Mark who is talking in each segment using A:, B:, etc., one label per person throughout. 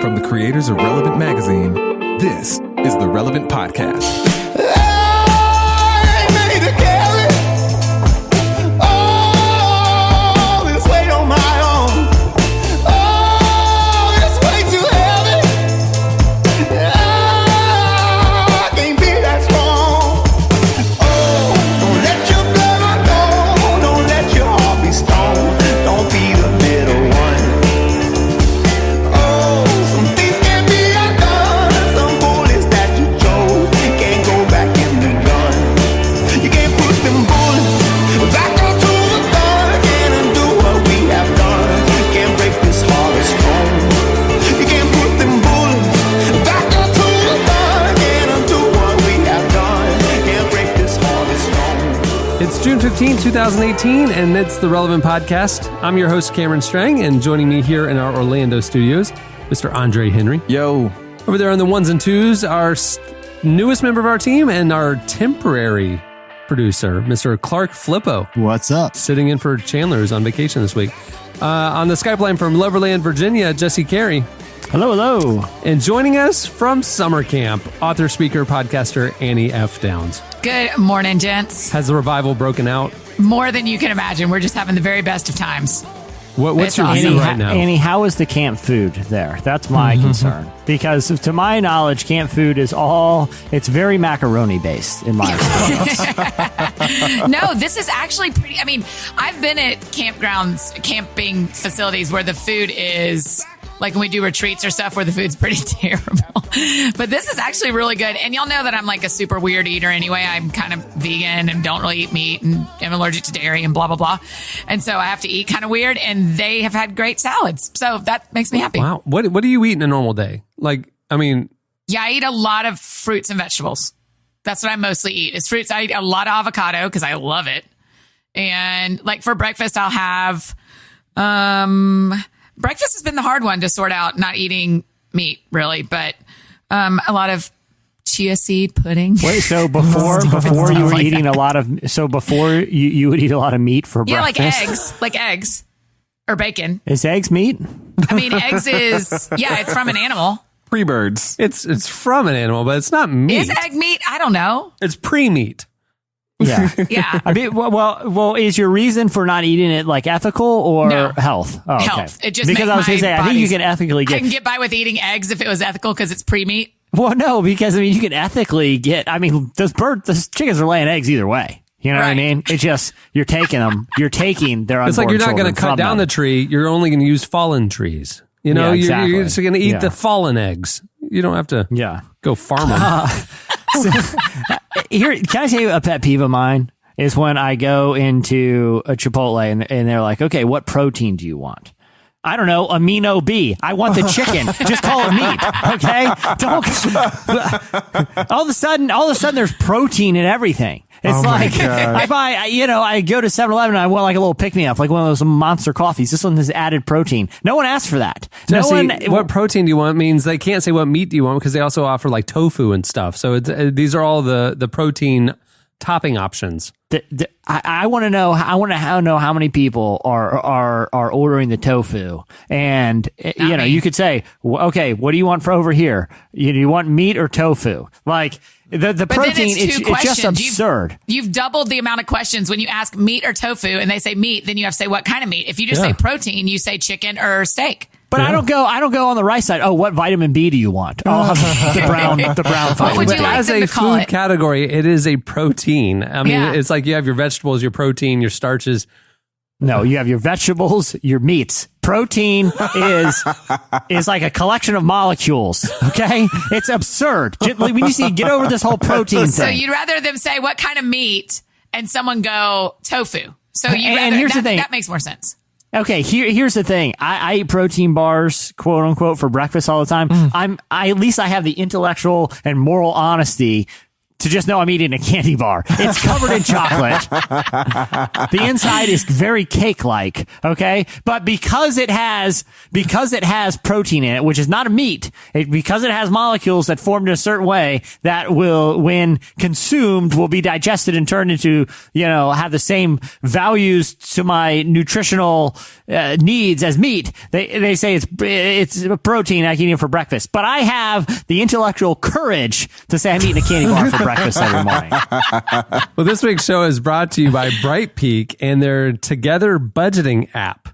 A: From the creators of Relevant Magazine, this is the Relevant Podcast.
B: It's June 15, 2018, and it's the Relevant Podcast. I'm your host, Cameron Strang, and joining me here in our Orlando studios, Mr. Andre Henry.
A: Yo.
B: Over there on the ones and twos, our newest member of our team and our temporary producer, Mr. Clark Flippo.
C: What's up?
B: Sitting in for Chandler, who's on vacation this week. On the Skype line from Loverland, Virginia, Jesse Carey.
C: Hello, hello.
B: And joining us from summer camp, author, speaker, podcaster, Annie F. Downs.
D: Good morning, gents.
B: Has the revival broken out?
D: More than you can imagine. We're just having the very best of times.
B: What's your view right now?
C: Annie, how is the camp food there? That's my concern. Because to my knowledge, camp food is it's very macaroni based in my experience.
D: No, this is actually pretty. I mean, I've been at campgrounds, camping facilities where the food is like when we do retreats or stuff where the food's pretty terrible. But this is actually really good. And y'all know that I'm like a super weird eater anyway. I'm kind of vegan and don't really eat meat and am allergic to dairy and blah, blah, blah. And so I have to eat kind of weird. And they have had great salads. So that makes me happy.
B: Wow. What do you eat in a normal day? Like, I mean.
D: Yeah, I eat a lot of fruits and vegetables. That's what I mostly eat is fruits. I eat a lot of avocado because I love it. And like for breakfast, I'll have, breakfast has been the hard one to sort out, not eating meat, really, but a lot of chia seed pudding.
C: Wait, so before you were eating a lot of, before you would eat a lot of meat for breakfast?
D: like eggs or bacon.
C: Is eggs meat?
D: I mean, eggs is, it's from an animal.
A: Pre-birds.
B: It's from an animal, but it's not meat.
D: Is egg meat? I don't know.
B: It's pre-meat.
C: Yeah.
D: Yeah.
C: I mean, well, is your reason for not eating it like ethical or
D: No.
C: health? Oh, okay.
D: Health. It just
C: because
D: makes
C: I was going to say, I think you can ethically
D: I can get by with eating eggs if it was ethical because it's pre-meat.
C: Well, no, because I mean, you can ethically those chickens are laying eggs either way. You know what I mean? It's just, you're taking them, their unborn
B: It's like you're not going to cut down
C: them.
B: the tree. You're only going to use fallen trees. You know,
C: Yeah, exactly.
B: you're just going to eat the fallen eggs. You don't have to go farm them.
C: Here, can I tell you a pet peeve of mine? Is when I go into a Chipotle and they're like, okay, what protein do you want? I don't know, amino B. I want the chicken. Just call it meat, okay? All of a sudden, there's protein in everything. It's I go to 7-Eleven and I want like a little pick-me-up, like one of those monster coffees. This one has added protein. No one asked for that.
B: What protein do you want means they can't say what meat do you want because they also offer like tofu and stuff. So these are all the protein topping options.
C: I want to know. I want to know how many people are ordering the tofu, and you could say, okay, what do you want for over here? Do you want meat or tofu? Like the protein, it's just absurd.
D: You've doubled the amount of questions when you ask meat or tofu, and they say meat. Then you have to say what kind of meat. If you just say protein, you say chicken or steak.
C: But I don't go on the right side. Oh, what vitamin B do you want? I'll have the brown
D: What would you like
B: As
D: them
B: a
D: to call
B: food
D: it?
B: category, it is a protein. I mean, it's like you have your vegetables, your protein, your starches.
C: No, you have your vegetables, your meats. Protein is like a collection of molecules. Okay, it's absurd. We need to get over this whole protein thing.
D: So you'd rather them say what kind of meat and someon go tofu. So
C: here's the thing.
D: That makes more sense.
C: Okay, here's the thing. I eat protein bars, quote unquote, for breakfast all the time. At least I have the intellectual and moral honesty to just know I'm eating a candy bar. It's covered in chocolate. The inside is very cake-like, okay? But because it has protein in it, which is not a meat, because it has molecules that formed in a certain way that will, when consumed, will be digested and turned into, have the same values to my nutritional needs as meat. They say it's a protein I can eat for breakfast. But I have the intellectual courage to say I'm eating a candy bar for breakfast every morning.
B: Well, this week's show is brought to you by Bright Peak and their Together budgeting app.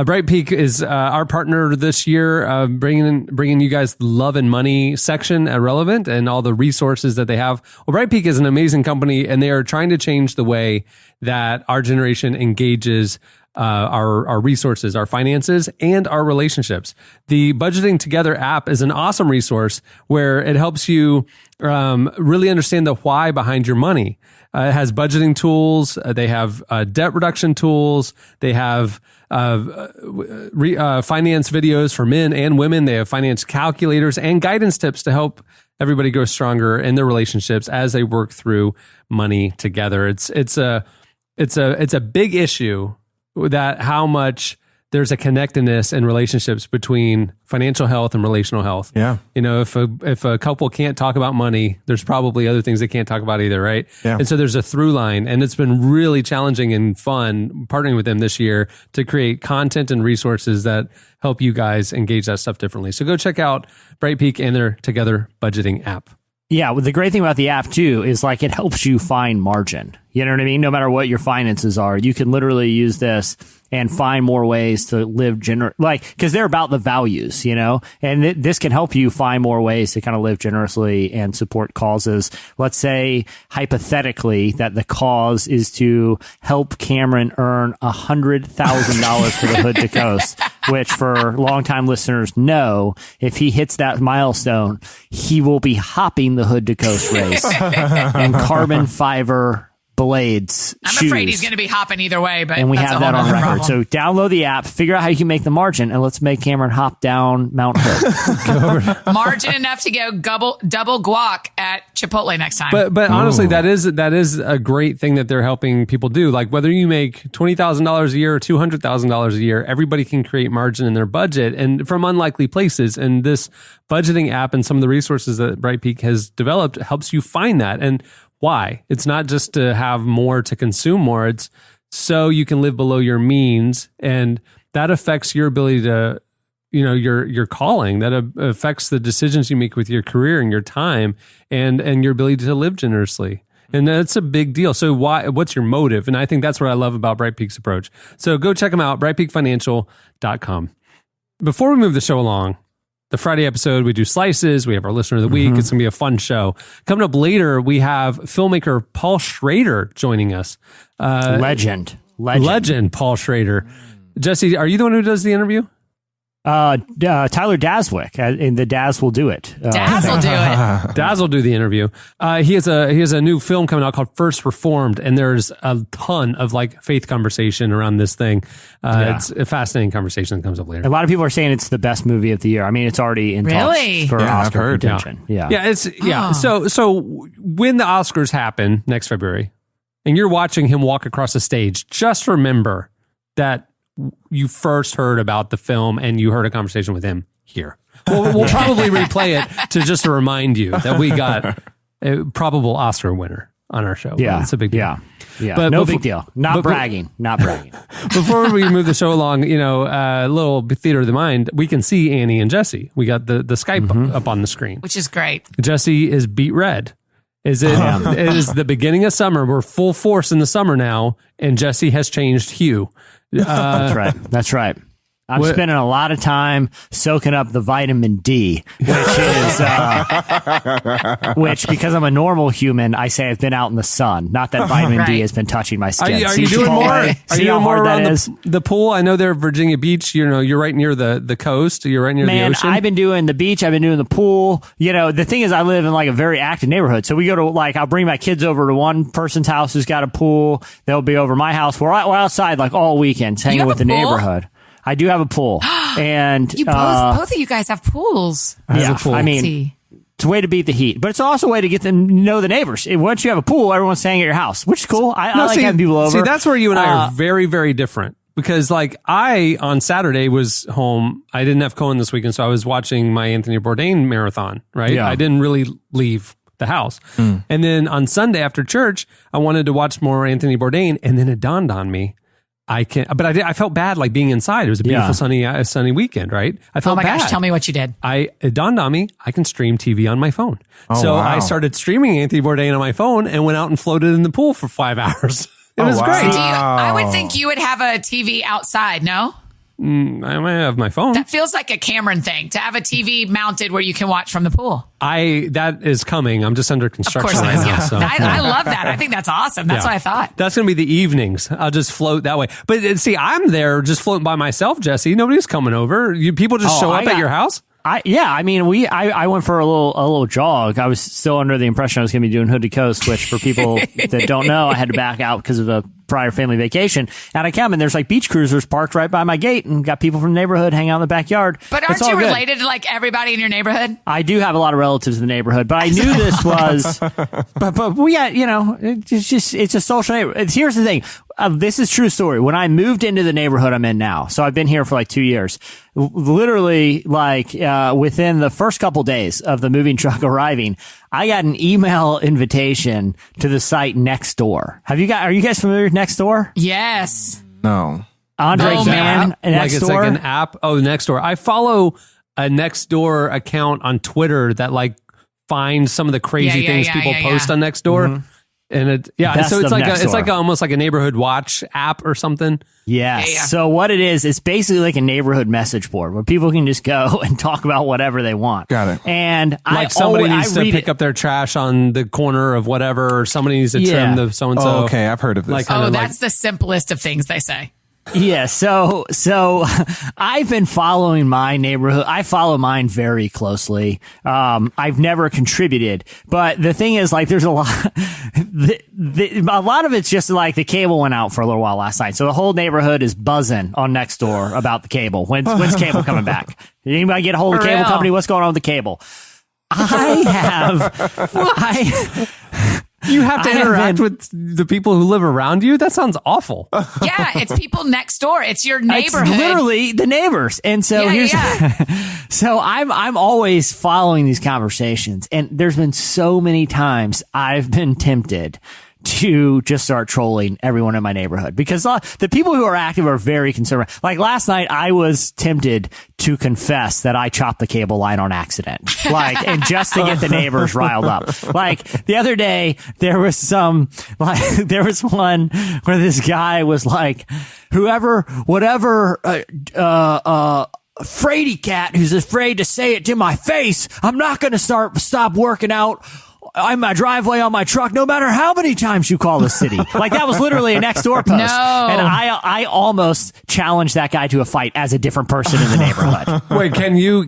B: Bright Peak is our partner this year, bringing you guys the Love and Money section at Relevant and all the resources that they have. Well, Bright Peak is an amazing company, and they are trying to change the way that our generation engages our resources, our finances, and our relationships. The Budgeting Together app is an awesome resource where it helps you really understand the why behind your money. It has budgeting tools. They have debt reduction tools. They have finance videos for men and women. They have finance calculators and guidance tips to help everybody grow stronger in their relationships as they work through money together. It's a big issue that how much there's a connectedness in relationships between financial health and relational health.
E: Yeah.
B: If a couple can't talk about money, there's probably other things they can't talk about either, right?
E: Yeah.
B: And so there's a through line, and it's been really challenging and fun partnering with them this year to create content and resources that help you guys engage that stuff differently. So go check out Bright Peak and their Together budgeting app.
C: Yeah, well, the great thing about the app, too, is like it helps you find margin. You know what I mean? No matter what your finances are, you can literally use this and find more ways to live because they're about the values, and this can help you find more ways to kind of live generously and support causes. Let's say hypothetically that the cause is to help Cameron earn $100,000 for the Hood to Coast, which for longtime listeners know, if he hits that milestone, he will be hopping the Hood to Coast race in carbon fiber blades.
D: I'm afraid he's going to be hopping either way, but
C: and we have that on record.
D: Problem.
C: So download the app, figure out how you can make the margin, and let's make Cameron hop down Mount Hood.
D: Margin enough to go double guac at Chipotle next time.
B: But honestly, that is a great thing that they're helping people do. Like whether you make $20,000 a year or $200,000 a year, everybody can create margin in their budget and from unlikely places. And this budgeting app and some of the resources that Bright Peak has developed helps you find that. And why? It's not just to have more to consume more. It's so you can live below your means, and that affects your ability to, your calling. That affects the decisions you make with your career and your time, and your ability to live generously. And that's a big deal. So what's your motive? And I think that's what I love about Bright Peak's approach. So go check them out, brightpeakfinancial.com. Before we move the show along, the Friday episode, we do slices. We have our listener of the week. It's going to be a fun show. Coming up later, we have filmmaker Paul Schrader joining us.
C: Legend
B: Paul Schrader. Jesse, are you the one who does the interview?
C: Tyler Daswick, and the Daz will do it.
D: Daz will do it.
B: Daz will do the interview. He has a new film coming out called First Reformed, and there's a ton of faith conversation around this thing. It's a fascinating conversation that comes up later.
C: A lot of people are saying it's the best movie of the year. I mean, it's already in talks for Oscar contention.
B: Yeah. So when the Oscars happen next February, and you're watching him walk across the stage, just remember that you first heard about the film and you heard a conversation with him here. We'll probably replay it to just to remind you that we got a probable Oscar winner on our show.
C: Yeah.
B: It's a big deal.
C: Yeah.
B: But
C: no big deal. Not bragging.
B: Before we move the show along, a little theater of the mind, we can see Annie and Jesse. We got the Skype up on the screen.
D: Which is great.
B: Jesse is beet red. It is the beginning of summer. We're full force in the summer now, and Jesse has changed hue.
C: That's right. I'm spending a lot of time soaking up the vitamin D, which because I'm a normal human, I say I've been out in the sun. Not that vitamin D has been touching my skin.
B: Are you doing more? Are you doing more around the pool? I know they're Virginia Beach. You're right near the coast. You're right near the ocean.
C: I've been doing the beach. I've been doing the pool. The thing is, I live in a very active neighborhood. So we go to I'll bring my kids over to one person's house who's got a pool. They'll be over my house. We're outside all weekend, hanging with the neighborhood. I do have a pool, and
D: both of you guys have pools.
C: Yeah,
B: pool.
C: I mean, It's a way to beat the heat, but it's also a way to get them to know the neighbors. Once you have a pool, everyone's staying at your house, which is cool. I like having people over.
B: See, that's where you and I are very, very different. Because like I, on Saturday, was home. I didn't have Cohen this weekend, so I was watching my Anthony Bourdain marathon, right?
C: Yeah.
B: I didn't really leave the house. And then on Sunday after church, I wanted to watch more Anthony Bourdain, and then it dawned on me. I felt bad like being inside. It was a beautiful sunny weekend, right? I felt bad.
D: Gosh, tell me what you did.
B: It dawned on me, I can stream TV on my phone. So
E: wow.
B: I started streaming Anthony Bourdain on my phone and went out and floated in the pool for 5 hours. It was
E: wow.
B: great.
D: I would think you would have a TV outside, no?
B: I might have my phone.
D: That feels like a Cameron thing, to have a TV mounted where you can watch from the pool.
B: That is coming. I'm just under
D: Of
B: construction
D: course it
B: right
D: is,
B: now.
D: yeah.
B: So.
D: I love that. I think that's awesome. That's
B: Yeah.
D: what I thought.
B: That's going to be the evenings. I'll just float that way. But see, I'm there just floating by myself, Jesse. Nobody's coming over. People just show up at your house?
C: I mean, I went for a little jog. I was still under the impression I was going to be doing Hood to Coast, which for people that don't know, I had to back out because of a prior family vacation. And I come and there's like beach cruisers parked right by my gate and got people from the neighborhood hanging out in the backyard.
D: But aren't you related to like everybody in your neighborhood?
C: I do have a lot of relatives in the neighborhood, but I knew this was, but we got, it's a social neighborhood. Here's the thing. This is true story. When I moved into the neighborhood I'm in now, so I've been here for like 2 years, literally like, within the first couple days of the moving truck arriving, I got an email invitation to the site Nextdoor. Are you guys familiar with Nextdoor?
D: Yes.
E: No.
C: Andre
D: Oh,
C: Man,
B: Like it's like
C: Nextdoor.
B: an app. Oh, Nextdoor. I follow a Nextdoor account on Twitter that like finds some of the crazy things people post on Nextdoor. And
C: Best
B: so it's
C: of
B: like
C: Nextdoor.
B: almost like a neighborhood watch app or something.
C: Yes.
D: Yeah.
C: So what it is, it's basically like a neighborhood message board where people can just go and talk about whatever they want.
E: Got it.
C: And
B: Like somebody needs to pick up their trash on the corner of whatever, or somebody needs to trim the so and so.
E: Oh, okay, I've heard of this.
B: Like-
D: Oh,
B: kinda
D: that's the simplest of things they say.
C: Yeah, so I've been following my neighborhood. I follow mine very closely. I've never contributed, but the thing is, like, there's a lot. A lot of it's just like the cable went out for a little while last night, so the whole neighborhood is buzzing on Nextdoor about the cable. When's cable coming back? Anybody get a hold of the
D: For
C: cable
D: real?
C: company? What's going on with the cable?
B: You have to
C: I have
B: interact
C: been-
B: with the people who live around you. That sounds awful.
D: Yeah, it's people next door. It's your neighborhood.
C: It's literally the neighbors. And so so I'm always following these conversations, and there's been so many times I've been tempted to just start trolling everyone in my neighborhood because the people who are active are very conservative. Like last night, I was tempted to confess that I chopped the cable line on accident, and just to get the neighbors riled up. Like the other day, there was one where this guy was like, whatever, fraidy cat who's afraid to say it to my face, I'm not going to stop working out in my driveway on my truck, no matter how many times you call the city. Like that was literally a Nextdoor post.
D: No.
C: And I almost challenged that guy to a fight as a different person in the neighborhood.
B: Wait, can you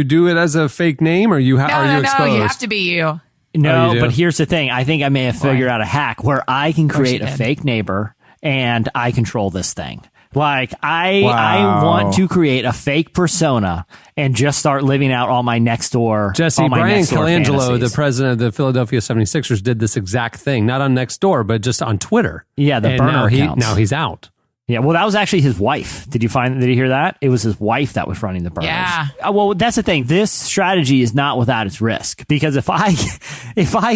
B: do it as a fake name, or are you exposed?
D: You have to be you.
C: No,
B: Oh, you do?
C: but here's the thing. I think I may have figured out a hack where I can create a
D: did.
C: fake neighbor and I control this thing. Like I
E: Wow.
C: want to create a fake persona and just start living out all my Nextdoor.
B: Jesse,
C: all my
B: Brian
C: Nextdoor
B: Colangelo,
C: fantasies.
B: the president of the Philadelphia 76ers, did this exact thing, not on Nextdoor, but just on Twitter.
C: Yeah, the
B: and
C: burner accounts.
B: now he's out.
C: Yeah, well, that was actually his wife. Did you hear that? It was his wife that was running the burners.
D: Yeah.
C: Well, that's the thing. This strategy is not without its risk because if I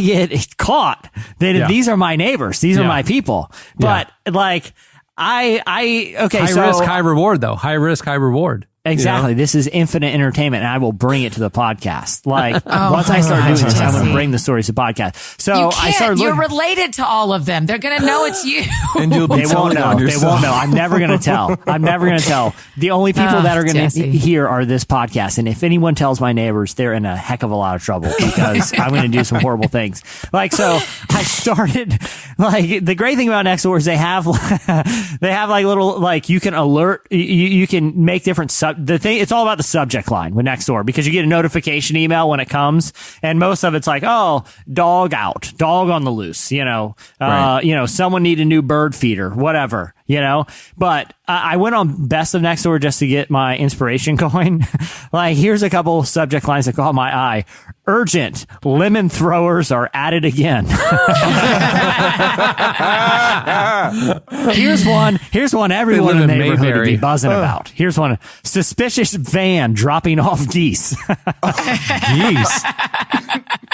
C: get caught, then these are my neighbors. These are my people. But like okay,
B: High risk, high reward, though. High risk, high reward.
C: Exactly.
B: You know?
C: This is infinite entertainment, and I will bring it to the podcast. Like once I start doing this, I'm going to bring the stories to podcast. So
D: You
C: I
D: can't.
C: started
D: You're
C: looking.
D: related to all of them. They're going to know it's you.
E: And you'll be
C: They won't
E: telling
C: know.
E: on
C: They
E: yourself.
C: won't know. I'm never going to tell. I'm never going to tell. The only people that are going to
D: Jesse.
C: hear are this podcast. And if anyone tells my neighbors, they're in a heck of a lot of trouble because I'm going to do some horrible things. Like, so I started, like, the great thing about Nextdoor is they have like little, like, you can alert, you can make different it's all about the subject line with Nextdoor because you get a notification email when it comes, and most of it's like, oh, dog out, dog on the loose,
E: Right.
C: someone need a new bird feeder, whatever, But I went on Best of Next Door just to get my inspiration going. Like, here's a couple subject lines that caught my eye. Urgent, lemon throwers are at it again. Here's one everyone in the neighborhood would be buzzing about. Here's one. Suspicious van dropping off geese.
B: Geese.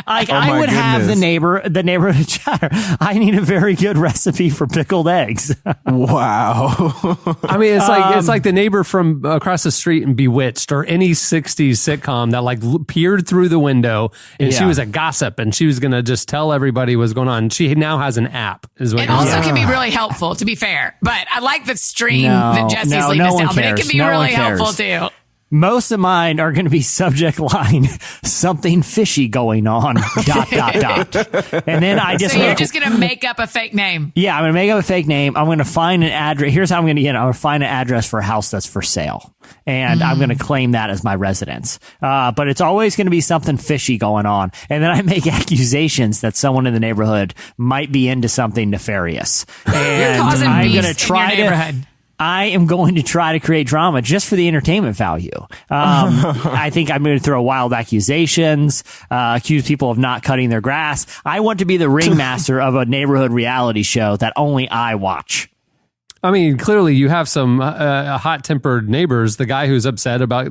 C: Like, I would have the neighborhood chatter. I need a very good recipe for pickled eggs.
E: Wow.
B: I mean, it's like the neighbor from across the street in Bewitched or any 60s sitcom that like peered through the window and she was a gossip and she was going to just tell everybody what's going on. She now has an app.
D: It also can be really helpful, to be fair. But I like the string that Jesse's leaving us down. But it can be really helpful too.
C: Most of mine are going to be subject line, something fishy going on, ... And then I just...
D: So you're just going to make up a fake name?
C: Yeah, I'm going to make up a fake name. I'm going to find an address. Here's how I'm going to get it. I'm going to find an address for a house that's for sale. And I'm going to claim that as my residence. But it's always going to be something fishy going on. And then I make accusations that someone in the neighborhood might be into something nefarious. And I'm going to try to... I am going to try to create drama just for the entertainment value. I think I'm going to throw wild accusations, accuse people of not cutting their grass. I want to be the ringmaster of a neighborhood reality show that only I watch.
B: I mean, clearly you have some hot-tempered neighbors. The guy who's upset about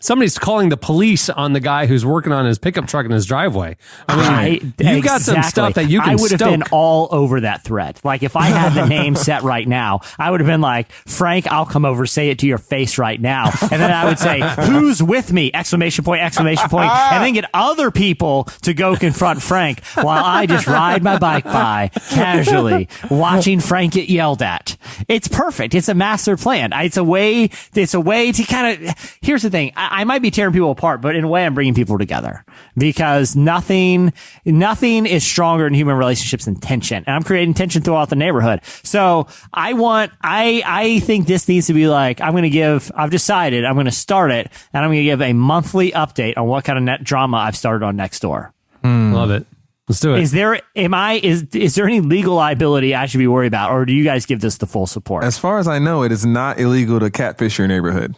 B: somebody's calling the police on the guy who's working on his pickup truck in his driveway. I mean, you've got some stuff that you can
C: I would have
B: stoke.
C: been all over that thread. Like, if I had the name set right now, I would have been like, Frank, I'll come over, say it to your face right now. And then I would say, who's with me? ! And then get other people to go confront Frank while I just ride my bike by casually, watching Frank get yelled at. It's perfect. It's a master plan. It's a way to kind of, here's the thing. I might be tearing people apart, but in a way I'm bringing people together because nothing is stronger in human relationships than tension. And I'm creating tension throughout the neighborhood. So I think this needs to be like, I've decided I'm going to start it and I'm going to give a monthly update on what kind of net drama I've started on Nextdoor.
B: Love it. Let's do it.
C: Is there any legal liability I should be worried about, or do you guys give this the full support?
E: As far as I know, it is not illegal to catfish your neighborhood.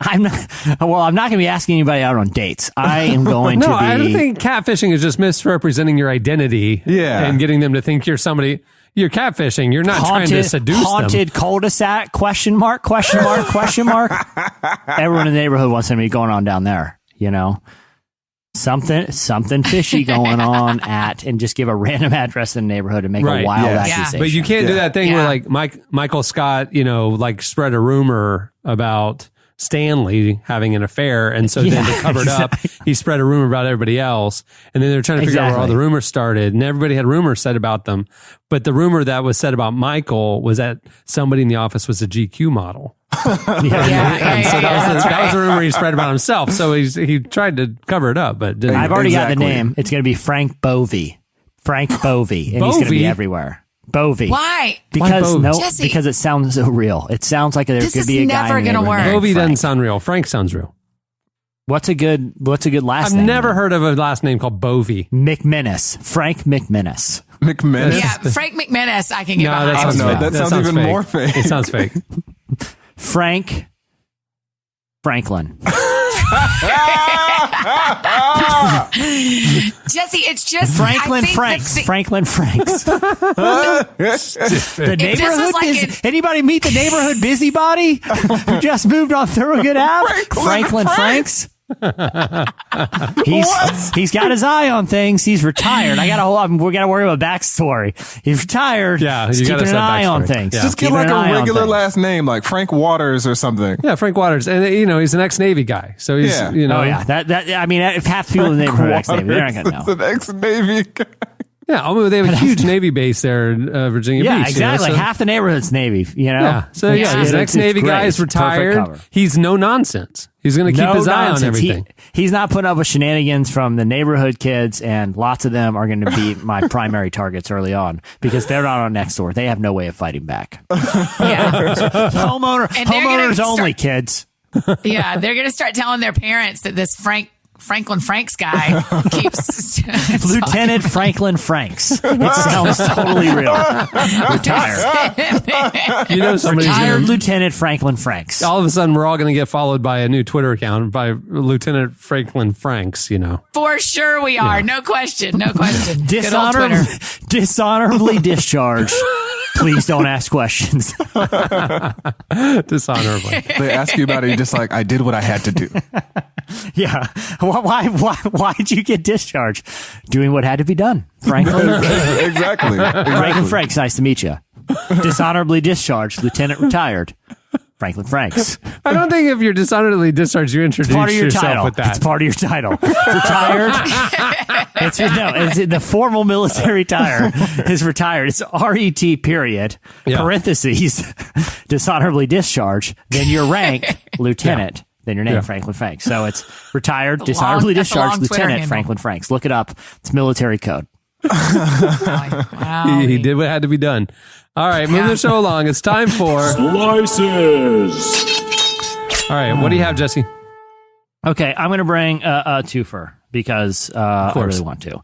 C: I'm not going to be asking anybody out on dates. I am going to be...
B: No, I don't think catfishing is just misrepresenting your identity and getting them to think you're somebody. You're catfishing. You're not trying to seduce them.
C: Haunted cul-de-sac, question mark. Everyone in the neighborhood wants to be going on down there, you know? Something fishy going on and just give a random address in the neighborhood and make a wild accusation.
B: But you can't do that thing where like Michael Scott, like spread a rumor about Stanley having an affair, and so then to cover it up, he spread a rumor about everybody else, and then they're trying to figure out where all the rumors started, and everybody had rumors said about them, but the rumor that was said about Michael was that somebody in the office was a GQ model. So that was the rumor he spread about himself. So he tried to cover it up, but didn't.
C: I've already got the name. It's going to be Frank Bovey. And he's going to be everywhere. Bovey.
D: Why?
C: Because
D: Jesse,
C: because it sounds so real. It sounds like there could be a guy.
D: This is never going to work.
B: Bovey doesn't sound real. Frank sounds real.
C: What's a good last name?
B: I've never heard of a last name called Bovey.
C: McMinnis. Frank McMinnis.
E: McMinnis?
D: Yeah, Frank McMinnis I can get behind.
E: That sounds even more fake.
B: It sounds fake.
C: Frank Franklin.
D: Jesse, it's just
C: Franklin Franks. The neighborhood anybody meet the neighborhood busybody who just moved on Thorogood Ave? Franklin Franks. He's got his eye on things. He's retired. We got to worry about backstory. He's retired.
B: Yeah,
C: he's keeping an eye on things.
E: Yeah. Just get like a regular last name, like Frank Waters or something.
B: Yeah, Frank Waters, and he's an ex-Navy guy, so he's
C: Oh yeah, if half the people in the neighborhood are ex-Navy, they're not gonna know.
E: It's an ex-Navy guy.
B: Yeah, I mean, they have a huge Navy base there in Virginia Beach.
C: Yeah, exactly.
B: So,
C: half the neighborhood's Navy,
B: Yeah, so he's an ex-Navy guy. He's retired. He's no nonsense. He's going to keep his eye on everything.
C: He's not putting up with shenanigans from the neighborhood kids, and lots of them are going to be my primary targets early on because they're not on Nextdoor. They have no way of fighting back. Homeowners only, kids.
D: Yeah, they're going to start telling their parents that this Frank Franklin Franks guy keeps
C: Lieutenant Franklin Franks. It sounds totally real. Retired.
B: You know somebody's
C: Retired
B: gonna,
C: Lieutenant Franklin Franks.
B: all of a sudden we're all going to get followed by a new Twitter account by Lieutenant Franklin Franks, you know.
D: For sure we are. No question. No question. Good old Twitter.
C: Dishonorably discharged. Please don't ask questions.
B: Dishonorably.
E: They ask you about it, you're just like, I did what I had to do.
C: Yeah. Why did you get discharged? Doing what had to be done. Franklin.
E: Exactly.
C: Franklin Franks, nice to meet you. Dishonorably discharged, Lieutenant retired. Franklin Franks.
B: I don't think if you're dishonorably discharged, you introduce
C: Part of your
B: yourself
C: title.
B: with that.
C: It's part of your title. Retired. It's the formal military tire is retired. It's RET period.
B: Yeah.
C: Parentheses. Dishonorably discharged. Then your rank, lieutenant.
B: Yeah.
C: Then your name,
B: Yeah.
C: Franklin Franks. So it's retired, dishonorably
D: that's a long
C: discharged,
D: Twitter
C: Lieutenant
D: handle.
C: Franklin Franks. Look it up. It's military code.
D: Wow.
B: He did what had to be done. All right, moving the show along. It's time for
F: Slices.
B: All right, what do you have, Jesse?
C: Okay, I'm going to bring a twofer because I
B: course.
C: really want to.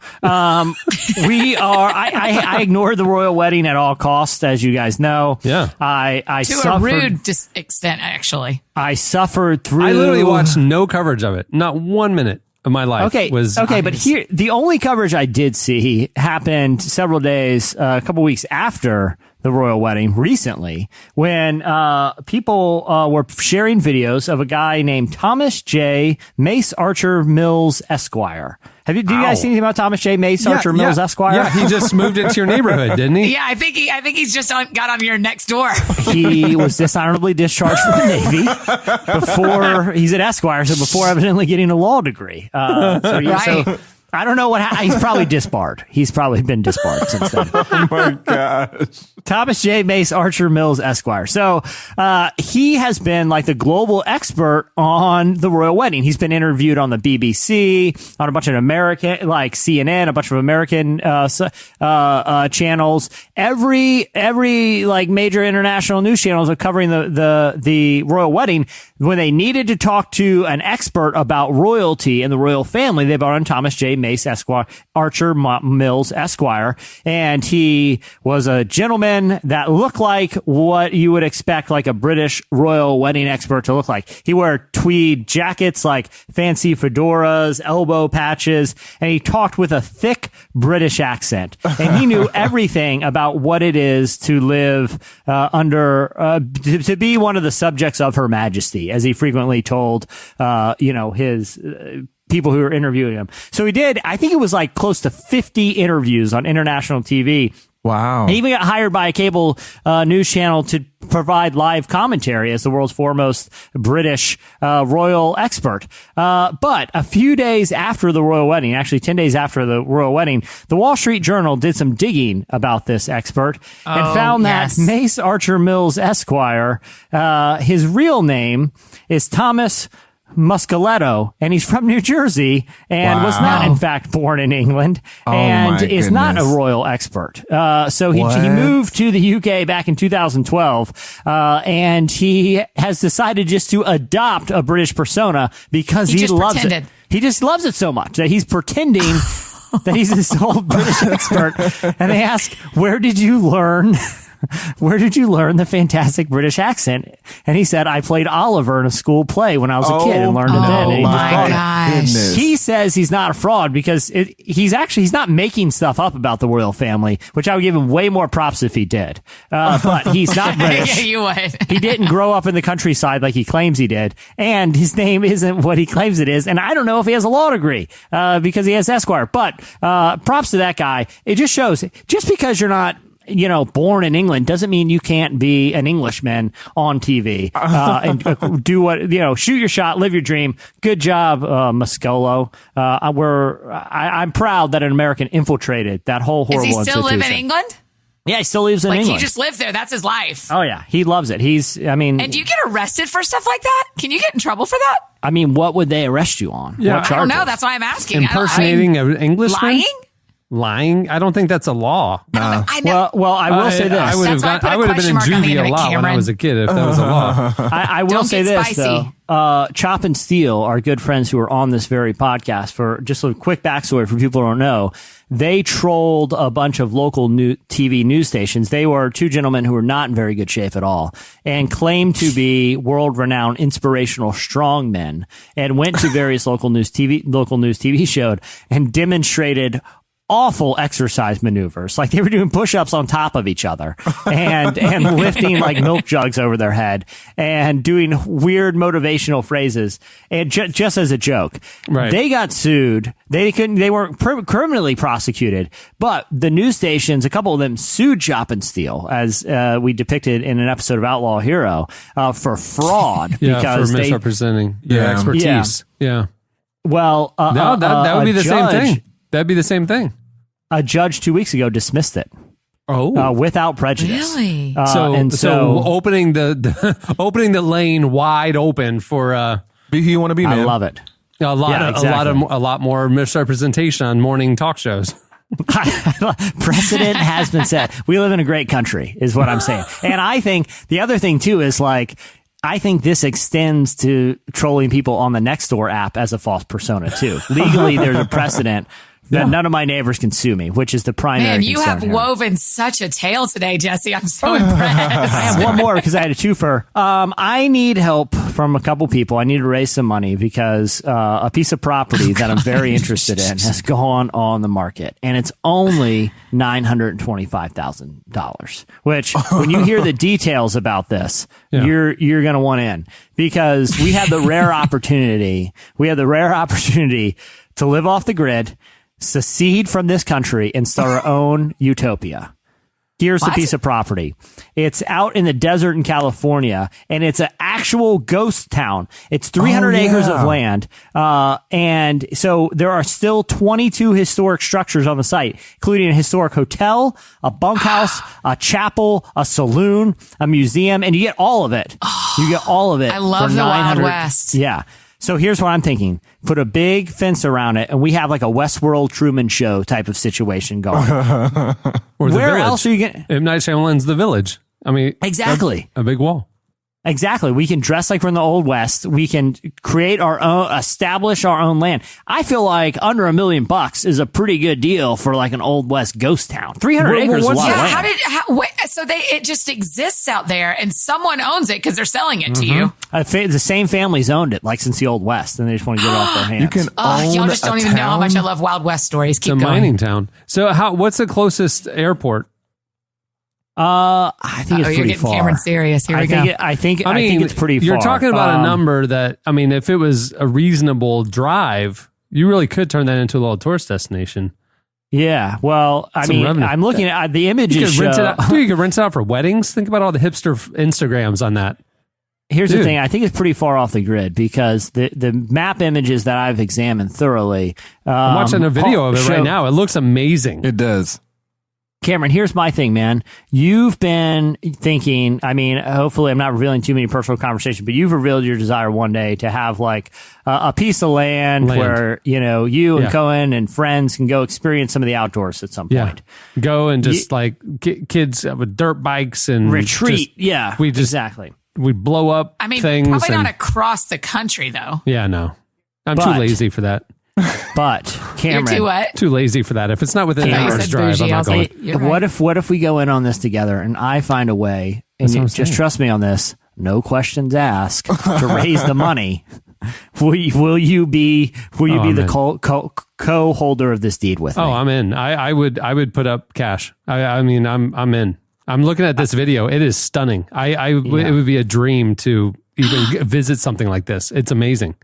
C: We are. I ignored the royal wedding at all costs, as you guys know.
B: Yeah.
C: I
D: To
C: suffered,
D: a rude extent, actually.
C: I suffered through.
B: I literally watched no coverage of it. Not 1 minute of my life was.
C: Okay, but here the only coverage I did see happened several days, a couple weeks after the royal wedding recently, when people were sharing videos of a guy named Thomas J. Mace Archer Mills Esquire. Did you guys see anything about Thomas J. Mace Archer Mills Esquire?
B: Yeah, he just moved into your neighborhood, didn't he?
D: Yeah, I think he's just got on your next door.
C: He was dishonorably discharged from the Navy before he's an Esquire, so before evidently getting a law degree. So I don't know what he's probably disbarred. He's probably been disbarred since then.
E: Oh my gosh.
C: Thomas J. Mace Archer Mills Esquire. So he has been like the global expert on the royal wedding. He's been interviewed on the BBC, on a bunch of American, like CNN, a bunch of American channels. Every like major international news channels are covering the royal wedding. When they needed to talk to an expert about royalty and the royal family, they brought on Thomas J. Mace Esquire, Archer Mills Esquire, and he was a gentleman that looked like what you would expect like a British royal wedding expert to look like. He wore tweed jackets, like fancy fedoras, elbow patches, and he talked with a thick British accent. And he knew everything about what it is to live to be one of the subjects of Her Majesty, as he frequently told his people who were interviewing him. So he did, I think it was like close to 50 interviews on international TV.
E: Wow.
C: He even got hired by a cable news channel to provide live commentary as the world's foremost British royal expert. But a few days after the royal wedding, actually 10 days after the royal wedding, the Wall Street Journal did some digging about this expert and found that Mace Archer Mills Esquire, his real name is Thomas Muscoletto, and he's from New Jersey and was not in fact born in England and is not a royal expert. So he moved to the UK back in 2012 and he has decided just to adopt a British persona because he loves it. He just loves it so much that he's pretending that he's this old British expert. And they ask, where did you learn the fantastic British accent? And he said, I played Oliver in a school play when I was a kid and learned it then. And he
D: my gosh.
C: He says he's not a fraud because he's not making stuff up about the royal family, which I would give him way more props if he did. But he's not British.
D: Yeah, you would.
C: He didn't grow up in the countryside like he claims he did. And his name isn't what he claims it is. And I don't know if he has a law degree, because he has Esquire. But, props to that guy. It just shows, just because you're not, born in England doesn't mean you can't be an Englishman on TV, and do what, shoot your shot, live your dream. Good job, Muscolo. I'm proud that an American infiltrated that whole horrible institution.
D: Does he still live in England?
C: Yeah, he still lives in England.
D: He just lives there. That's his life.
C: Oh yeah, he loves it.
D: And do you get arrested for stuff like that? Can you get in trouble for that?
C: What would they arrest you on?
B: Yeah,
C: what
D: I don't know.
C: charges?
D: That's why I'm asking.
B: Impersonating an Englishman?
D: Lying?
B: lying. I don't think that's a law.
D: I know.
C: Well, I will say this.
B: I would have
D: That's why I put a
B: been in
D: question mark on the
B: juvie
D: end
B: a
D: of it,
B: lot when I
D: Cameron.
B: was a kid if that was a law.
C: I will
D: Don't
C: say
D: get
C: this,
D: spicy.
C: though. Chop and Steele, our good friends who are on this very podcast, for just a quick backstory for people who don't know, they trolled a bunch of local TV news stations. They were two gentlemen who were not in very good shape at all and claimed to be world-renowned inspirational strongmen and went to various local news TV shows and demonstrated awful exercise maneuvers. Like they were doing push-ups on top of each other and lifting like milk jugs over their head and doing weird motivational phrases and just as a joke.
B: Right.
C: They got sued. They weren't criminally prosecuted, but the news stations, a couple of them sued Chop and Steele, as we depicted in an episode of Outlaw Hero, for fraud because
B: for misrepresenting their
E: Yeah.
B: expertise. Yeah.
C: Well,
B: No, that would be the same
C: judge-
B: thing. That'd be the same thing.
C: A judge 2 weeks ago dismissed it.
B: Oh.
C: Without prejudice.
D: Really?
B: So opening the opening the lane wide open for
E: Be who you want to be, man.
C: I love it.
B: a lot more misrepresentation on morning talk shows.
C: Precedent has been set. We live in a great country, is what I'm saying. And I think the other thing too is like, I think this extends to trolling people on the Nextdoor app as a false persona too. Legally, there's a precedent that none of my neighbors can sue me, which is the primary
D: Man, you
C: concern
D: have
C: here.
D: woven such a tale today, Jesse. I'm so impressed.
C: I have one more because I had a twofer. I need help from a couple people. I need to raise some money because a piece of property that I'm very interested in has gone on the market, and it's only $925,000. Which, when you hear the details about this, you're going to want in because we have the rare opportunity. We have the rare opportunity to live off the grid, secede from this country, and start our own utopia. Here's the piece of property. It's out in the desert in California, and it's an actual ghost town. It's 300 acres of land. And so there are still 22 historic structures on the site, including a historic hotel, a bunkhouse, a chapel, a saloon, a museum, and you get all of it. You get all of it.
D: I love
C: for
D: the Wild
C: 900
D: West.
C: Yeah. So here's what I'm thinking. Put a big fence around it, and we have like a Westworld Truman Show type of situation going.
B: Or the
C: Where
B: village.
C: else are you going?
B: M. Night Shyamalan's The Village. I mean,
C: Exactly.
B: a big wall.
C: Exactly. We can dress like we're in the Old West. We can create our own, establish our own land. I feel like under $1 million is a pretty good deal for like an Old West ghost town. 300 acres is a lot of land.
D: It just exists out there and someone owns it because they're selling it to you.
C: The same family's owned it like since the Old West, and they just want to get it off their hands.
E: You can own
D: Y'all just don't
E: a
D: even know how much I
E: town?
D: love Wild West stories.
B: It's a
D: Keep going.
B: mining town. So what's the closest airport?
C: I think it's
D: You're
C: pretty
D: getting
C: far.
D: Cameron serious. Here we go.
C: I think it's pretty far.
B: You're talking about a number that, I mean, if it was a reasonable drive, you really could turn that into a little tourist destination.
C: Yeah. Well, I
B: Some
C: mean,
B: revenue.
C: I'm looking at the
B: You
C: images.
B: could rent it
C: show-
B: out. Dude, you could rent it out for weddings. Think about all the hipster Instagrams on that.
C: Here's the
B: Dude.
C: thing. I think it's pretty far off the grid because the map images that I've examined thoroughly.
B: I'm watching a video of it
C: show-
B: right now. It looks amazing.
E: It does.
C: Cameron, here's my thing, man. You've been thinking, I mean, hopefully I'm not revealing too many personal conversations, but you've revealed your desire one day to have like a piece of land where, you know, you and
B: Yeah.
C: Cohen and friends can go experience some of the outdoors at some
B: Yeah.
C: point.
B: Go and just like kids with dirt bikes and
C: Retreat.
B: we just
C: exactly.
B: we blow up
D: I mean,
B: things.
D: probably
B: and,
D: not across the country though.
B: yeah, no. I'm
C: But-
B: too lazy for that.
C: But Cameron,
D: You're too what?
B: Too lazy for that. If it's not within an
C: Yeah, you
B: hour's
D: said
B: drive,
D: bougie.
B: I'm
D: I
B: not
D: was
B: going.
D: like, you're right.
C: what if we go in on this together and I find a way, and
B: That's what I'm
C: just
B: saying.
C: trust me on this, no questions asked, to raise the money. Will you be
B: I'm
C: the
B: in.
C: co-holder of this deed with me?
B: Oh, I'm in. I would put up cash. I mean, I'm in. I'm looking at this video. It is stunning. It would be a dream to even visit something like this. It's amazing.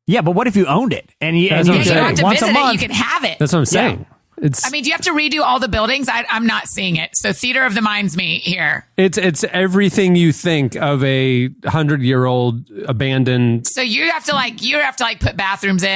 C: Yeah, but what if you owned it and you
B: That's what I'm
D: You don't
B: saying.
D: have to
C: once a
D: visit it.
C: month?
D: You can have it.
B: That's what I'm saying. It's
D: I mean, do you have to redo all the buildings? I'm not seeing it. So theater of the mind's me here.
B: it's everything you think of a 100-year-old abandoned.
D: So you have to put bathrooms in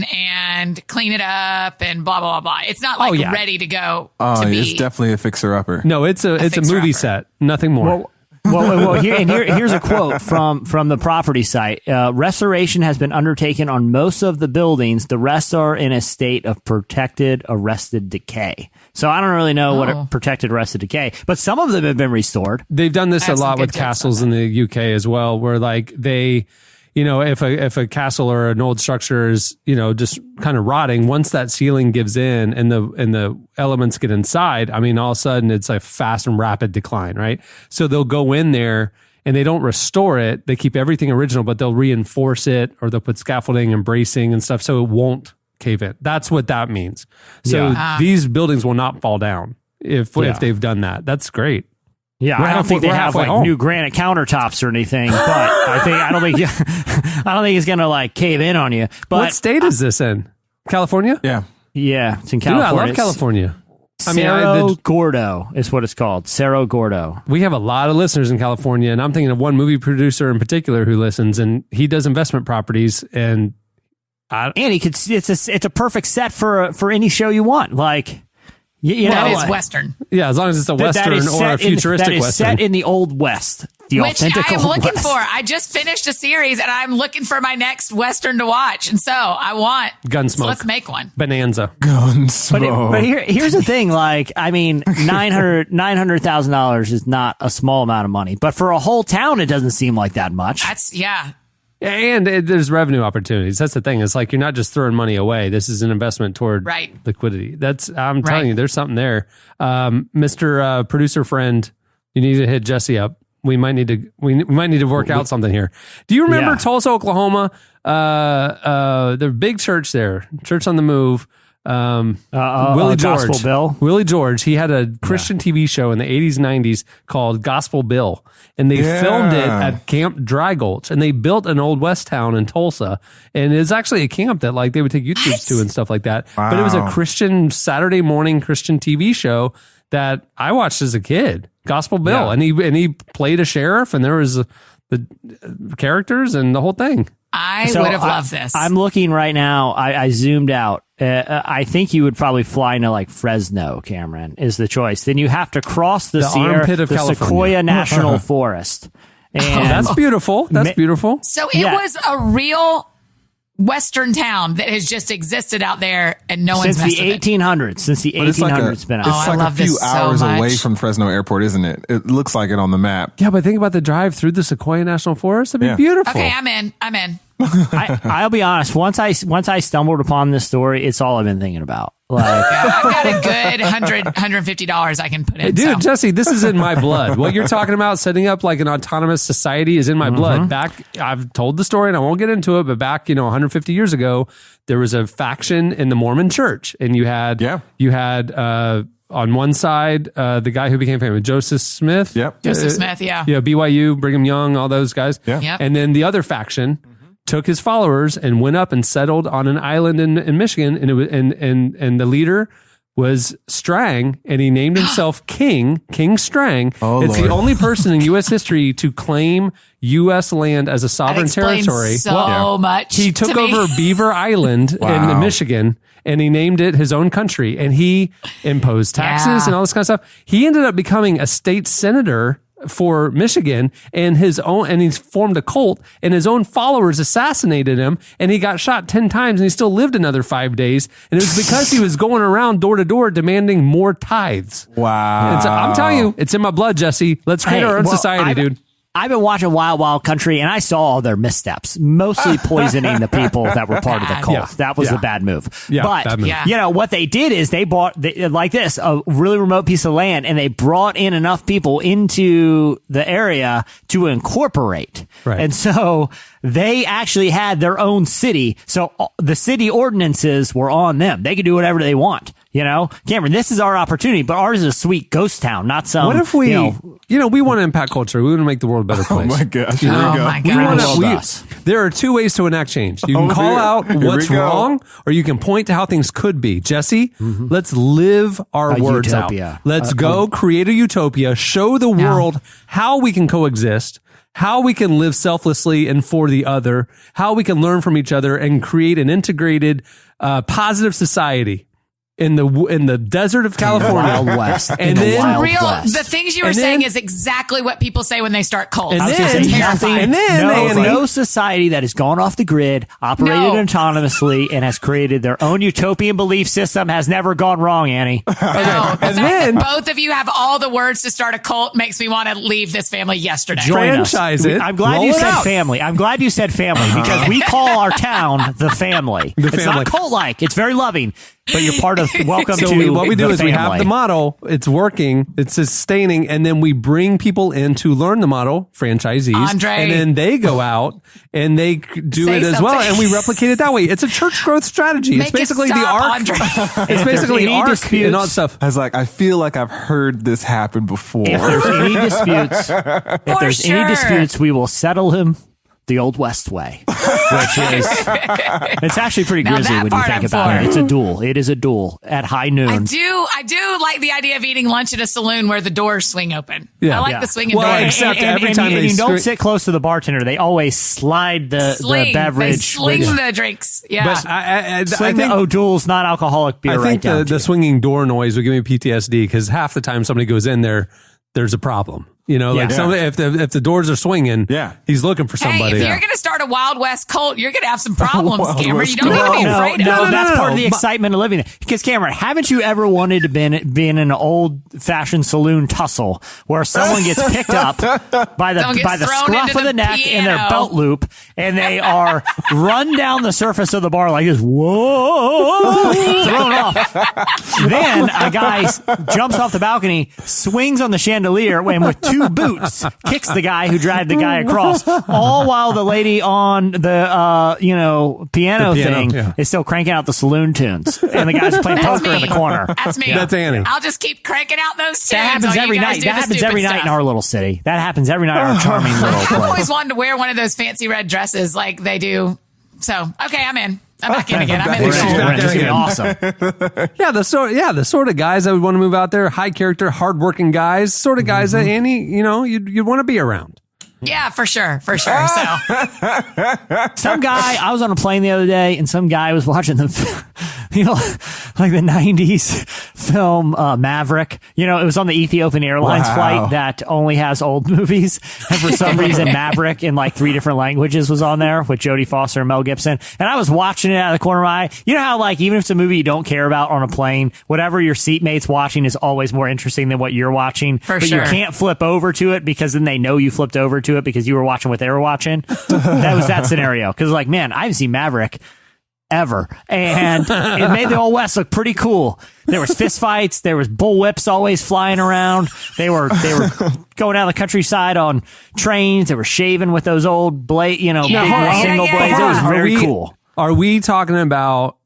D: and clean it up and blah blah blah. It's not like
B: yeah.
D: ready to go
E: Oh,
D: to be.
E: it's definitely a fixer-upper.
B: No, it's a movie
D: fixer-upper.
B: set. Nothing more.
C: Well, Here's a quote from the property site. Restoration has been undertaken on most of the buildings. The rest are in a state of protected arrested decay. So I don't really know what a protected arrested decay, but some of them have been restored.
B: They've done this a lot with castles in the UK as well, where like they, if a castle or an old structure is, just kind of rotting, once that ceiling gives in and the elements get inside, I mean, all of a sudden it's a fast and rapid decline, right? So they'll go in there and they don't restore it. They keep everything original, but they'll reinforce it, or they'll put scaffolding and bracing and stuff so it won't cave in. That's what that means. So these buildings will not fall down if they've done that. That's great.
C: Yeah, I don't think they have like new granite countertops or anything, but I don't think it's gonna like cave in on you. But
B: what state is this in? California?
C: Yeah, it's in California.
B: Dude, I love California.
C: Cerro Gordo is what it's called. Cerro Gordo.
B: We have a lot of listeners in California, and I'm thinking of one movie producer in particular who listens, and he does investment properties, and
C: he could. It's a perfect set for any show you want. Like.
D: It's Western.
B: Yeah, as long as it's a Western or a futuristic
C: that is
B: Western.
C: Set in the Old West. The
D: Which
C: authentic
D: I am
C: Old
D: looking
C: West.
D: for. I just finished a series and I'm looking for my next Western to watch. And so I want
B: Gunsmoke.
D: So let's make one.
B: Bonanza.
E: Gunsmoke.
C: But here's the thing. Like, I mean, $900,000 is not a small amount of money. But for a whole town, it doesn't seem like that much.
B: And there's revenue opportunities. That's the thing. It's like you're not just throwing money away. This is an investment toward liquidity. I'm telling you, there's something there. Mr. Producer friend, you need to hit Jesse up. We might need to work out something here. Do you remember Tulsa, Oklahoma? The big church there, Church on the Move. Willie George.
C: Gospel Bill.
B: Willie George. He had a Christian TV show in the 80s, 90s called Gospel Bill. And they filmed it at Camp Dry Gulch. And they built an old West town in Tulsa. And it's actually a camp that like they would take YouTubes to and stuff like that.
E: Wow.
B: But it was a Christian Saturday morning Christian TV show that I watched as a kid. Gospel Bill. And he played a sheriff, and there was the characters and the whole thing.
D: I would have loved this.
C: I'm looking right now. I zoomed out. I think you would probably fly into like Fresno, Cameron, is the choice. Then you have to cross the
B: armpit of California.
C: Sequoia National Forest. And
B: that's beautiful. That's beautiful.
D: So it was a real Western town that has just existed out there and no one's
C: since the 1800s. Since the 1800s, it's been out.
E: It's like a few hours away from Fresno Airport, isn't it? It looks like it on the map.
B: Yeah, but think about the drive through the Sequoia National Forest. That'd be beautiful.
D: Okay, I'm in.
C: I'll be honest. Once I stumbled upon this story, it's all I've been thinking about. Like,
D: I've got a good $150 I can put in.
B: Dude, Jesse, this is in my blood. What you're talking about, setting up like an autonomous society, is in my blood. I've told the story and I won't get into it, but back, 150 years ago, there was a faction in the Mormon church, and you had on one side, the guy who became famous, Joseph Smith.
D: Joseph Smith,
B: BYU, Brigham Young, all those guys. And then the other faction took his followers and went up and settled on an island in Michigan, and it was and the leader was Strang, and he named himself King Strang.
E: Oh,
B: it's
E: Lord.
B: the only person in U.S. history to claim U.S. land as a sovereign territory.
D: So much.
B: He took over Beaver Island in Michigan, and he named it his own country, and he imposed taxes and all this kind of stuff. He ended up becoming a state senator for Michigan, and he's formed a cult, and his own followers assassinated him, and he got shot 10 times, and he still lived another 5 days. And it was because he was going around door to door demanding more tithes.
E: Wow.
B: I'm telling you, it's in my blood, Jesse. Let's create our own society, dude.
C: I've been watching Wild Wild Country, and I saw all their missteps, mostly poisoning the people that were part of the cult. That was the bad move. But, what they did is they bought, like this, a really remote piece of land, and they brought in enough people into the area to incorporate.
B: Right.
C: And so they actually had their own city. So the city ordinances were on them. They could do whatever they want. Cameron, this is our opportunity, but ours is a sweet ghost town, not some.
B: What if we, we want to impact culture. We want to make the world a better place.
E: Oh my gosh.
D: My gosh.
B: There are two ways to enact change. You can call out what's wrong, or you can point to how things could be. Jesse, let's live our words
C: utopia.
B: out. Let's go create a utopia, show the world how we can coexist, how we can live selflessly and for the other, how we can learn from each other and create an integrated, positive society. in the desert of California.
C: Wild West.
B: And then
D: The things you were saying is exactly what people say when they start cults.
B: And
C: no society that has gone off the grid, operated autonomously, and has created their own utopian belief system has never gone wrong, Annie.
D: No, the fact that both of you have all the words to start a cult makes me want to leave this family yesterday.
B: Franchise it.
C: I'm glad you said family. I'm glad you said family because we call our town the family. It's not cult-like. It's very loving. But you're part of welcome to
B: what we do is
C: family.
B: we have the model, it's working, it's sustaining, and then we bring people in to learn the model, franchisees,
D: Andre,
B: and then they go out and they do it as well, and we replicate it that way. It's a church growth strategy. It's basically the arc. It's basically arc and all that stuff.
E: I was like, I feel like I've heard this happen before.
C: If there's any disputes, we will settle him the old West way, which is, it's actually pretty grisly when you think about it. It's a duel. It is a duel at high noon.
D: I do like the idea of eating lunch at a saloon where the doors swing open.
B: Yeah.
D: I like the swinging door.
B: Except every time
C: you don't sit close to the bartender. They always slide the beverage.
D: They sling the drinks. Yeah.
B: But I
C: Swing
B: think
C: the O'Doul's non-alcoholic beer.
B: I think the swinging door noise would give me PTSD because half the time somebody goes in there, there's a problem. You know, like if the doors are swinging, he's looking for somebody.
D: Hey, if you're going to start a Wild West cult, you're going to have some problems, Cameron. You don't need to be afraid of.
C: No, that's part of the excitement of living there. Because Cameron, haven't you ever wanted to be in an old-fashioned saloon tussle where someone gets picked up by the scruff of the neck in their belt loop, and they are run down the surface of the bar like this, whoa, thrown off. Then a guy jumps off the balcony, swings on the chandelier, and with two boots kicks the guy who dragged the guy across, all while the lady on the piano thing is still cranking out the saloon tunes, and the guy's playing poker in the corner.
D: That's me.
B: That's Annie.
D: I'll just keep cranking out those tunes.
C: That happens every night. That happens every night in our little city. That happens every night in our charming little place.
D: I've always wanted to wear one of those fancy red dresses like they do. So okay, I'm in. I'm back in again. I'm in
C: again. Awesome.
B: The sort of guys that would want to move out there, high character, hardworking guys, sort of guys that Annie, you'd want to be around.
D: Yeah, for sure. So
C: some guy, I was on a plane the other day, and some guy was watching the, like the 90s film Maverick. It was on the Ethiopian Airlines flight that only has old movies, and for some reason Maverick in like 3 different languages was on there with Jodie Foster and Mel Gibson. And I was watching it out of the corner of my eye. You know how like even if it's a movie you don't care about on a plane, whatever your seatmate's watching is always more interesting than what you're watching. But you can't flip over to it because then they know you flipped over to it because you were watching what they were watching. That was that scenario. Because like, man, I haven't seen Maverick ever, and it made the Old West look pretty cool. There was fist fights, there was bull whips always flying around. They were going down the countryside on trains. They were shaving with those old blade, big single blades. It was very cool.
B: Are we talking about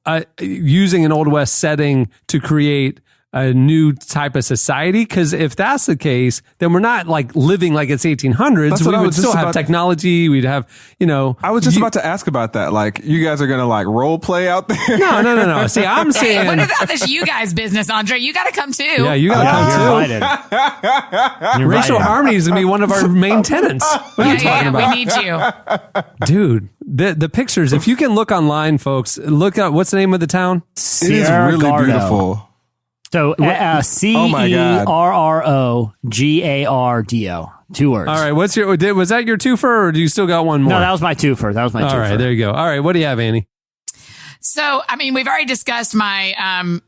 B: using an Old West setting to create a new type of society? Because if that's the case, then we're not like living like it's 1800s. We would still have technology. We'd have,
E: I was just about to ask about that. Like, you guys are going to like role play out there?
B: No. See, I'm saying.
D: Hey, what about this you guys business, Andre? You got to come too.
B: Yeah, you got to come too. Racial harmony is going to be one of our main tenets. What are you talking about?
D: We need you.
B: Dude, the pictures, if you can look online, folks, look up, what's the name of the town?
E: It is really beautiful.
C: So CERROGARDO. 2 words.
B: All right. Was that your twofer, or do you still got one more?
C: No, that was my twofer.
B: All right. There you go. All right. What do you have, Annie?
D: So, I mean, we've already discussed my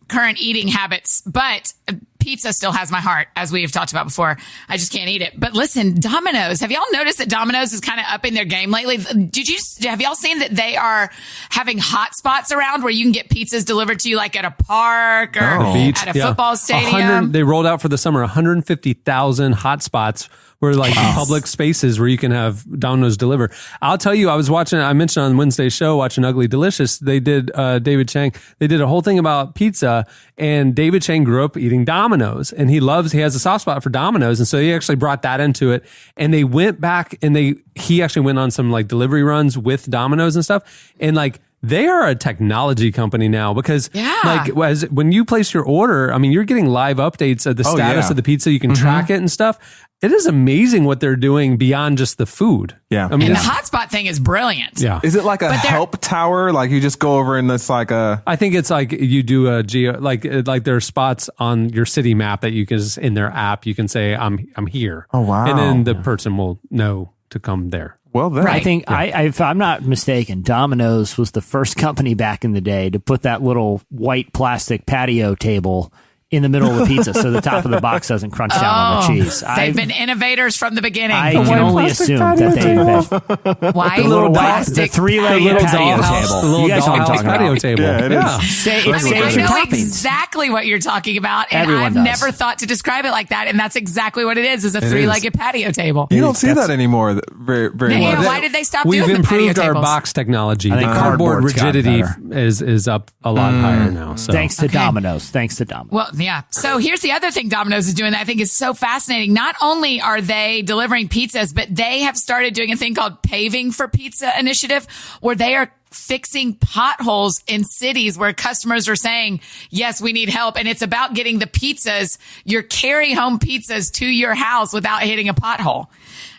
D: current eating habits, but pizza still has my heart, as we've talked about before. I just can't eat it. But listen, Domino's. Have y'all noticed that Domino's is kind of upping their game lately? Have y'all seen that they are having hot spots around where you can get pizzas delivered to you, like at a park or at a football stadium?
B: They rolled out for the summer 150,000 hot spots where like public spaces where you can have Domino's deliver. I'll tell you, I mentioned on Wednesday's show, watching Ugly Delicious, they did, David Chang, they did a whole thing about pizza, and David Chang grew up eating Domino's, and he has a soft spot for Domino's. And so he actually brought that into it, and they went back and he actually went on some like delivery runs with Domino's and stuff. And like, they are a technology company now because
D: Yeah.
B: when you place your order, I mean, you're getting live updates of the status of the pizza. You can track it and stuff. It is amazing what they're doing beyond just the food.
E: Yeah.
B: I mean,
D: And the hotspot thing is brilliant.
B: yeah.
E: Is it like a help tower? Like you just go over and it's like a...
B: I think it's like you do a like there are spots on your city map that you can just, in their app, you can say, I'm here.
E: Oh, wow.
B: And then the person will know to come there.
E: Well, then.
C: I think, if I'm not mistaken, Domino's was the first company back in the day to put that little white plastic patio table in the middle of the pizza so the top of the box doesn't crunch down on the cheese.
D: They've been innovators from the beginning.
C: I can only assume that they invented
D: White
C: the little
D: plastic.
C: the three-legged patio
B: dollhouse,
C: table. You guys know what I'm talking
B: patio
C: about.
B: table.
E: Yeah, it is.
C: It saves
D: I
C: your
D: know
C: toppings.
D: exactly what you're talking about, and
C: Everyone
D: I've
C: does.
D: never thought to describe it like that, and that's exactly what it is a three-legged patio table.
E: You don't see that anymore very, very
D: Yeah,
E: much.
D: why did they stop
B: We've
D: doing the patio
B: improved our
D: tables?
B: box technology.
C: I
B: The
C: think
B: cardboard
C: cardboard's gotten
B: rigidity
C: better.
B: is up a lot higher now. So.
C: Thanks to Domino's. Thanks to Domino's.
D: Well, yeah. So here's the other thing Domino's is doing that I think is so fascinating. Not only are they delivering pizzas, but they have started doing a thing called Paving for Pizza initiative, where they are fixing potholes in cities where customers are saying, yes, we need help. And it's about getting the pizzas, your carry home pizzas to your house without hitting a pothole.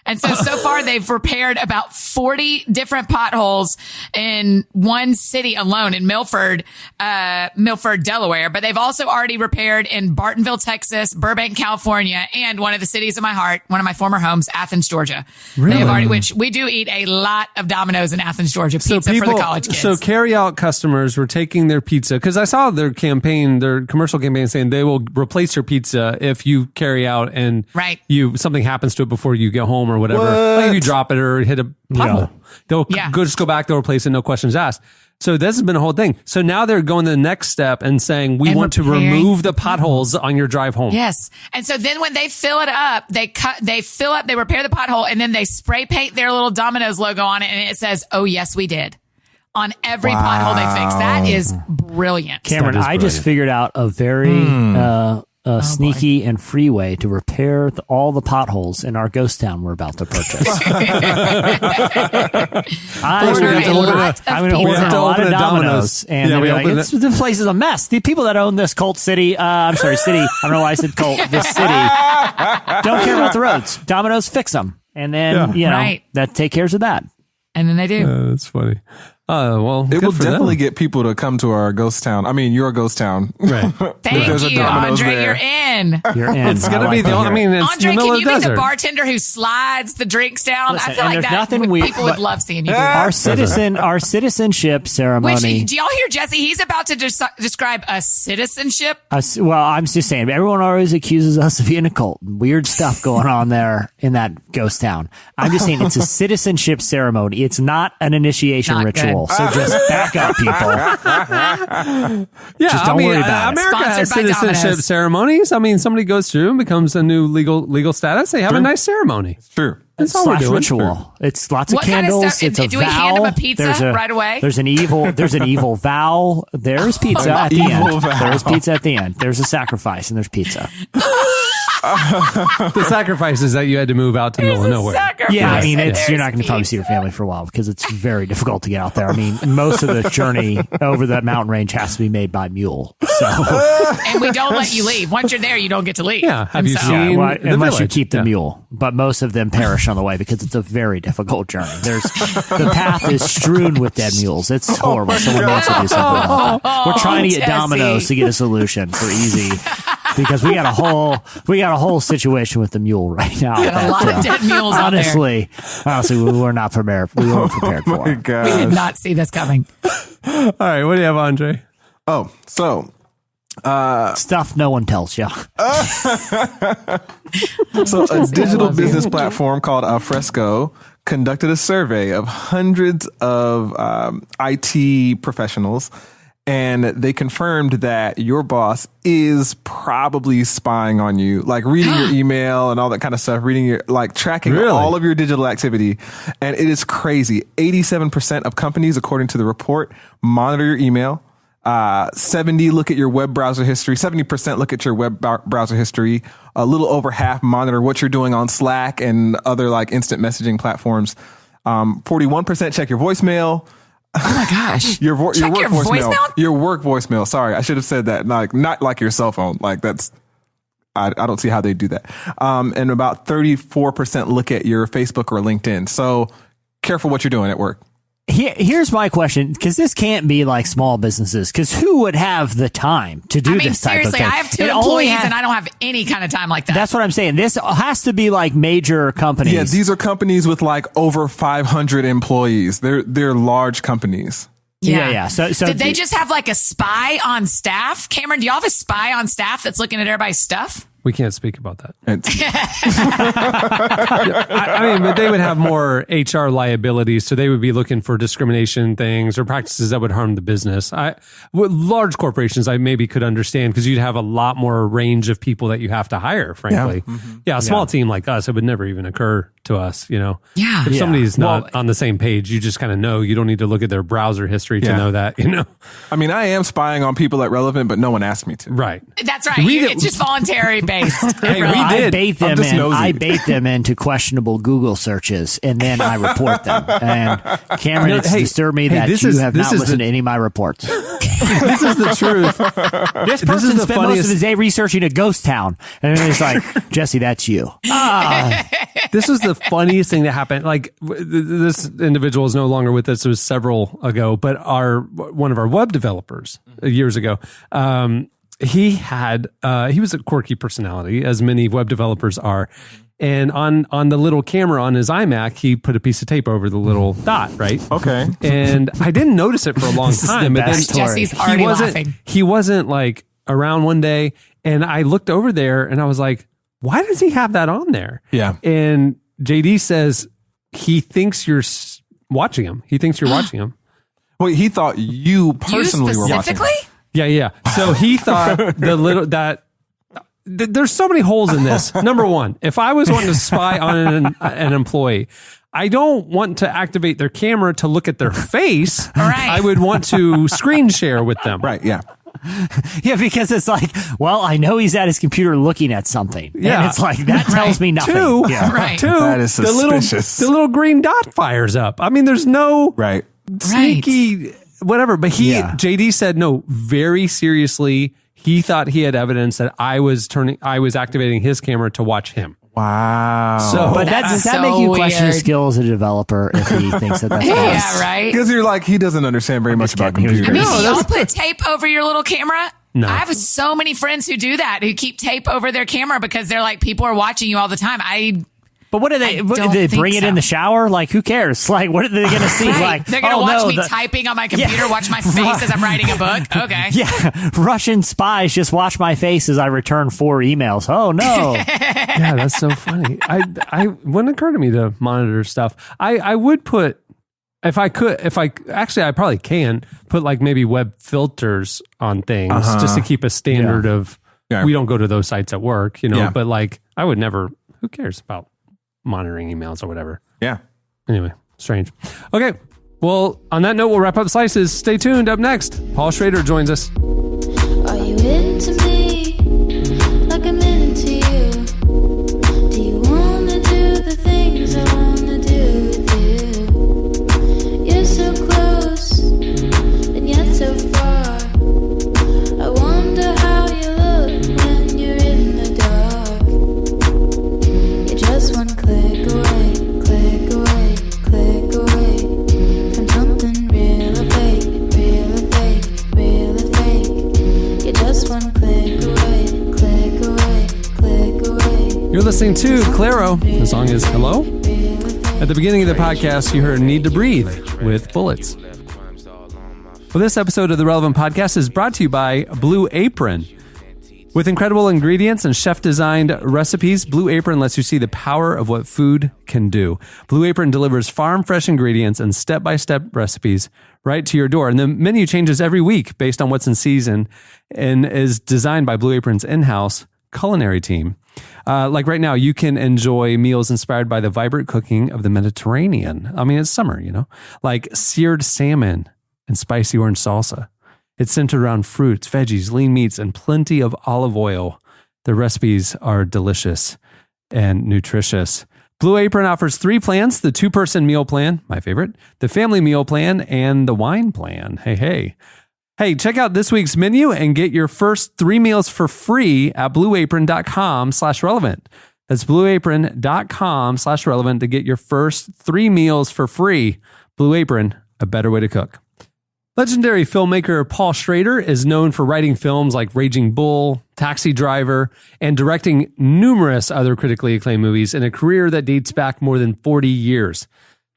D: And so far they've repaired about 40 different potholes in one city alone in Milford, Delaware. But they've also already repaired in Bartonville, Texas, Burbank, California, and one of the cities of my heart, one of my former homes, Athens, Georgia.
B: Really?
D: They have already, which we do eat a lot of Domino's in Athens, Georgia, pizza for the college kids.
B: So carry out customers were taking their pizza because I saw their commercial campaign saying they will replace your pizza if you carry out and something happens to it before you get home or whatever. Like if you drop it or hit a pothole, they'll just go back, they'll replace it, no questions asked. So this has been a whole thing. So now they're going to the next step and saying, we want to remove the potholes on your drive home.
D: Yes. And so then when they fill it up, they repair the pothole, and then they spray paint their little Domino's logo on it, and it says, oh, yes, we did. On every pothole they fix. That is brilliant.
C: Cameron, I just figured out a very sneaky and free way to repair all the potholes in our ghost town we're about to purchase. I'm going to order a lot of Domino's. And they'll be like, this place is a mess. The people that own this cult city, city, I don't know why I said cult, this city, don't care about the roads. Domino's fix them. And then, that take care of that.
D: And then they do.
B: That's funny. Well,
E: it will definitely get people to come to our ghost town. I mean, your ghost town.
B: Right.
D: Thank you, Andre. You're in.
C: You're in.
B: It's going to be the only, I mean, it's
D: Andre,
B: the middle
D: can
B: of
D: you
B: the
D: be
B: desert.
D: the bartender who slides the drinks down?
C: Listen,
D: I feel like that people would love seeing you do that.
C: Our citizenship ceremony.
D: Do y'all hear Jesse? He's about to describe a citizenship.
C: Well, I'm just saying, everyone always accuses us of being a cult. Weird stuff going on there in that ghost town. I'm just saying it's a citizenship ceremony. It's not an initiation ritual. So just back up, people. Just don't worry about
B: America
D: Sponsored
B: has
D: by
B: citizenship
D: Domino's.
B: ceremonies. I mean, somebody goes through and becomes a new legal status. They have a nice ceremony.
E: True.
B: That's all we're doing.
C: ritual. It's lots of
D: What kind of
C: candles.
D: stuff?
C: It's a
D: Do
C: vow.
D: we hand them a pizza right away?
C: There's an evil vow. There's pizza at the end. There's pizza at the end. There's a sacrifice and there's pizza.
B: The sacrifice is that you had to move out to the middle of nowhere.
C: Yeah, I mean, you're not going to
D: There's
C: probably see your family for a while because it's very difficult to get out there. I mean, most of the journey over that mountain range has to be made by mule. So,
D: and we don't let you leave. Once you're there, you don't get to leave.
B: Yeah. Have you
D: And so-
B: seen the
C: unless you
B: village?
C: keep the mule, but most of them perish on the way because it's a very difficult journey. The path is strewn with dead mules. It's horrible. Someone needs to do something about that. We're trying to get
D: Jesse.
C: Domino's to get a solution for easy because we got a whole situation with the mule right now.
D: Got a lot of dead mules out there.
C: Honestly, we were not prepared. We weren't prepared for it.
D: We did not see this coming.
B: All right. What do you have, Andre?
E: Oh, so
C: Stuff no one tells you.
E: So a digital business platform called Alfresco conducted a survey of hundreds of IT professionals, and they confirmed that your boss is probably spying on you, like reading your email and all that kind of stuff, tracking all of your digital activity. And it is crazy. 87% of companies, according to the report, monitor your email. 70% look at your web browser history. 70% look at your web browser history. A little over half monitor what you're doing on Slack and other like instant messaging platforms. 41% check your voicemail.
D: Oh my gosh.
E: Your work
D: Check your
E: voicemail.
D: voicemail?
E: Your work voicemail. Sorry, I should have said that. Not like your cell phone. Like that's. I don't see how they do that. And about 34% look at your Facebook or LinkedIn. So careful what you're doing at work.
C: Here's my question, because this can't be like small businesses, because who would have the time to do this type of
D: seriously,
C: thing?
D: I have 2 employees and I don't have any kind of time like that.
C: That's what I'm saying. This has to be like major companies.
E: Yeah, these are companies with like over 500 employees. They're large companies.
C: Yeah. So
D: did they just have like a spy on staff? Cameron, do y'all have a spy on staff that's looking at everybody's stuff?
B: We can't speak about that.
E: I
B: mean, but they would have more HR liabilities, so they would be looking for discrimination things or practices that would harm the business. With large corporations, I maybe could understand because you'd have a lot more range of people that you have to hire, frankly. Yeah, a small team like us, it would never even occur to us,
D: Yeah.
B: If somebody's not on the same page, you just kind of know. You don't need to look at their browser history to know that,
E: I mean, I am spying on people at Relevant, but no one asked me to.
B: Right.
D: That's right. It's just voluntary based.
B: Hey, we did.
C: I bait them into questionable Google searches, and then I report them. And Cameron, it's disturbed me that you have not listened to any of my reports.
B: This is the truth.
C: This person spent most of his day researching a ghost town, and then it's like, Jesse, that's you.
B: This was the funniest thing that happened. Like, this individual is no longer with us. It was several ago, but one of our web developers years ago, he was a quirky personality, as many web developers are. And on the little camera on his iMac, he put a piece of tape over the little dot, right?
E: Okay.
B: And I didn't notice it for a long time. But then
D: Jesse's already laughing.
B: He wasn't like around one day, and I looked over there and I was like, why does he have that on there?
E: Yeah.
B: And JD says he thinks you're watching him. He thinks you're watching him.
E: Well, he thought you personally were watching.
D: Specifically?
B: Yeah. So he thought there's so many holes in this. Number one, if I was wanting to spy on an employee, I don't want to activate their camera to look at their face.
D: Right.
B: I would want to screen share with them.
E: Right, yeah.
C: Yeah, because it's like, well, I know he's at his computer looking at something.
B: Yeah.
C: And it's like, that tells me nothing.
B: Two,
D: Right.
E: That is suspicious.
B: The little green dot fires up. I mean, there's no
E: Right.
B: sneaky whatever. But JD said, no, very seriously, he thought he had evidence that I was activating his camera to watch him.
E: Wow.
B: So,
C: But does that make you question his skill as a developer if he thinks that's
D: Yeah, right.
E: Because you're like, he doesn't understand very much about
C: kidding. He was
E: computers.
D: Do y'all put tape over your little camera?
B: No.
D: I have so many friends who do that, who keep tape over their camera because they're like, people are watching you all the time.
C: But what do they?
D: don't
C: Do they bring
D: think
C: it in
D: so.
C: the shower? Like, who cares? Like, what are they going to see?
D: Right.
C: Like,
D: They're going to watch me typing on my computer, watch my face as I'm writing a book. Okay.
C: Yeah, Russian spies just watch my face as I return 4 emails. Oh no!
B: yeah, that's so funny. I wouldn't occur to me to monitor stuff. I would put, if I probably can put like maybe web filters on things just to keep a standard of, we don't go to those sites at work, but like I would never, who cares about monitoring emails or whatever.
E: Yeah.
B: Anyway, strange. Okay. Well, on that note, we'll wrap up Slices. Stay tuned. Up next, Paul Schrader joins us.
G: Are you into me like I'm into you? Do you wanna do the things I wanna do with you? You're so close and yet so far. I wonder how you look when you're in the dark. You're just one click away, click away, click away from something real or fake, real or fake, real or fake. You're just one click away, click away, click away.
B: You're listening to Claro. The song is Hello. At the beginning of the podcast, you heard Need to Breathe with Bullets. Well, this episode of the Relevant Podcast is brought to you by Blue Apron. With incredible ingredients and chef-designed recipes, Blue Apron lets you see the power of what food can do. Blue Apron delivers farm-fresh ingredients and step-by-step recipes right to your door. And the menu changes every week based on what's in season and is designed by Blue Apron's in-house culinary team. Like right now, you can enjoy meals inspired by the vibrant cooking of the Mediterranean. I mean, it's summer, like seared salmon and spicy orange salsa. It's centered around fruits, veggies, lean meats, and plenty of olive oil. The recipes are delicious and nutritious. Blue Apron offers 3 plans: the 2-person meal plan, my favorite, the family meal plan, and the wine plan. Hey, check out this week's menu and get your first 3 meals for free at blueapron.com/relevant. That's blueapron.com/relevant to get your first 3 meals for free. Blue Apron, a better way to cook. Legendary filmmaker Paul Schrader is known for writing films like Raging Bull, Taxi Driver, and directing numerous other critically acclaimed movies in a career that dates back more than 40 years.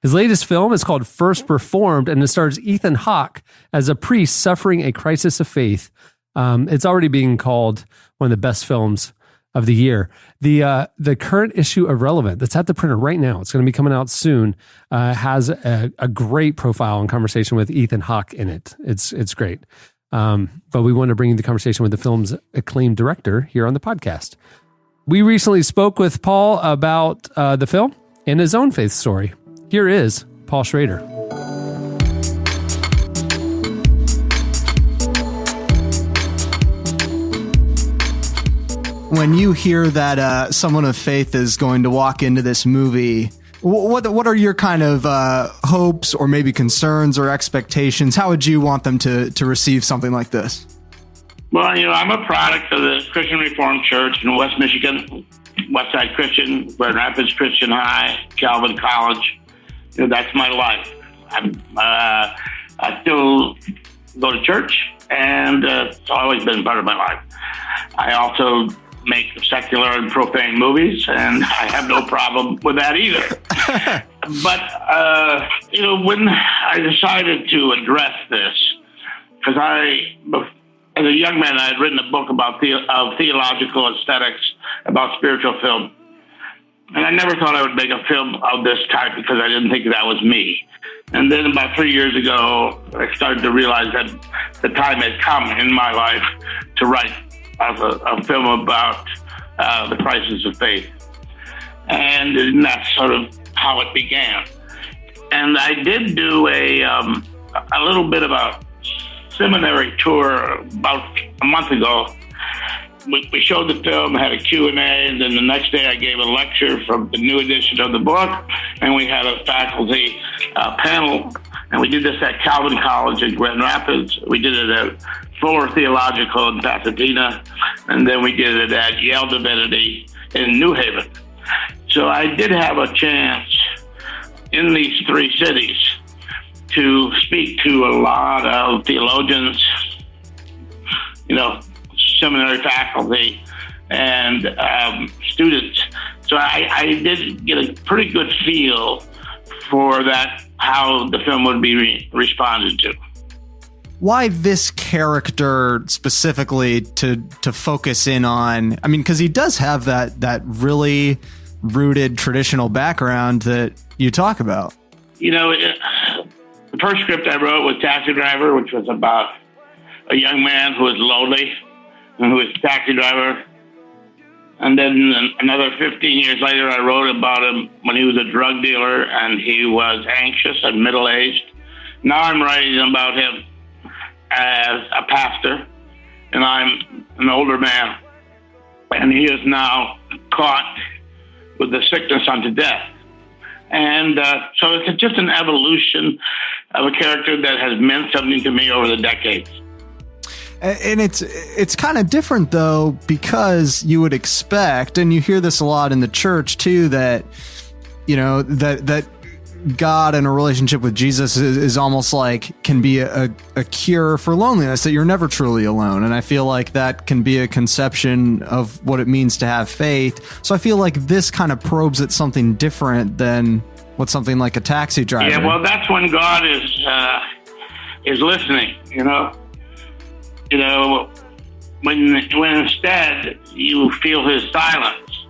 B: His latest film is called First Reformed, and it stars Ethan Hawke as a priest suffering a crisis of faith. It's already being called one of the best films of the year. The current issue of Relevant that's at the printer right now, it's going to be coming out soon, has a great profile and conversation with Ethan Hawke in it. It's great. But we want to bring you the conversation with the film's acclaimed director here on the podcast. We recently spoke with Paul about the film and his own faith story. Here is Paul Schrader.
H: When you hear that someone of faith is going to walk into this movie, what are your kind of hopes or maybe concerns or expectations? How would you want them to receive something like this?
I: Well, I'm a product of the Christian Reformed Church in West Michigan, Westside Christian, Grand Rapids Christian High, Calvin College. That's my life. I still go to church, and it's always been part of my life. I also make secular and profane movies, and I have no problem with that either. But, when I decided to address this, because as a young man, I had written a book about theological aesthetics, about spiritual film. And I never thought I would make a film of this type because I didn't think that was me. And then about 3 years ago, I started to realize that the time had come in my life to write a film about the crisis of faith. And that's sort of how it began. And I did do a little bit of a seminary tour about a month ago. We showed the film, had a Q&A, and then the next day I gave a lecture from the new edition of the book, and we had a faculty panel, and we did this at Calvin College in Grand Rapids. We did it at Fuller Theological in Pasadena, and then we did it at Yale Divinity in New Haven. So I did have a chance in these 3 cities to speak to a lot of theologians, seminary faculty, and students. So I did get a pretty good feel for that, how the film would be responded to.
H: Why this character specifically to focus in on? I mean, because he does have that really rooted traditional background that you talk about.
I: The first script I wrote was Taxi Driver, which was about a young man who was lonely and who was a taxi driver. And then another 15 years later, I wrote about him when he was a drug dealer and he was anxious and middle-aged. Now I'm writing about him as a pastor, and I'm an older man, and he is now caught with the sickness unto death. And so it's just an evolution of a character that has meant something to me over the decades.
H: And it's kind of different, though, because you would expect, and you hear this a lot in the church, too, that, that God and a relationship with Jesus is almost like can be a cure for loneliness, that you're never truly alone. And I feel like that can be a conception of what it means to have faith. So I feel like this kind of probes at something different than what something like a Taxi Driver.
I: Yeah, well, that's when God is listening, when instead you feel his silence,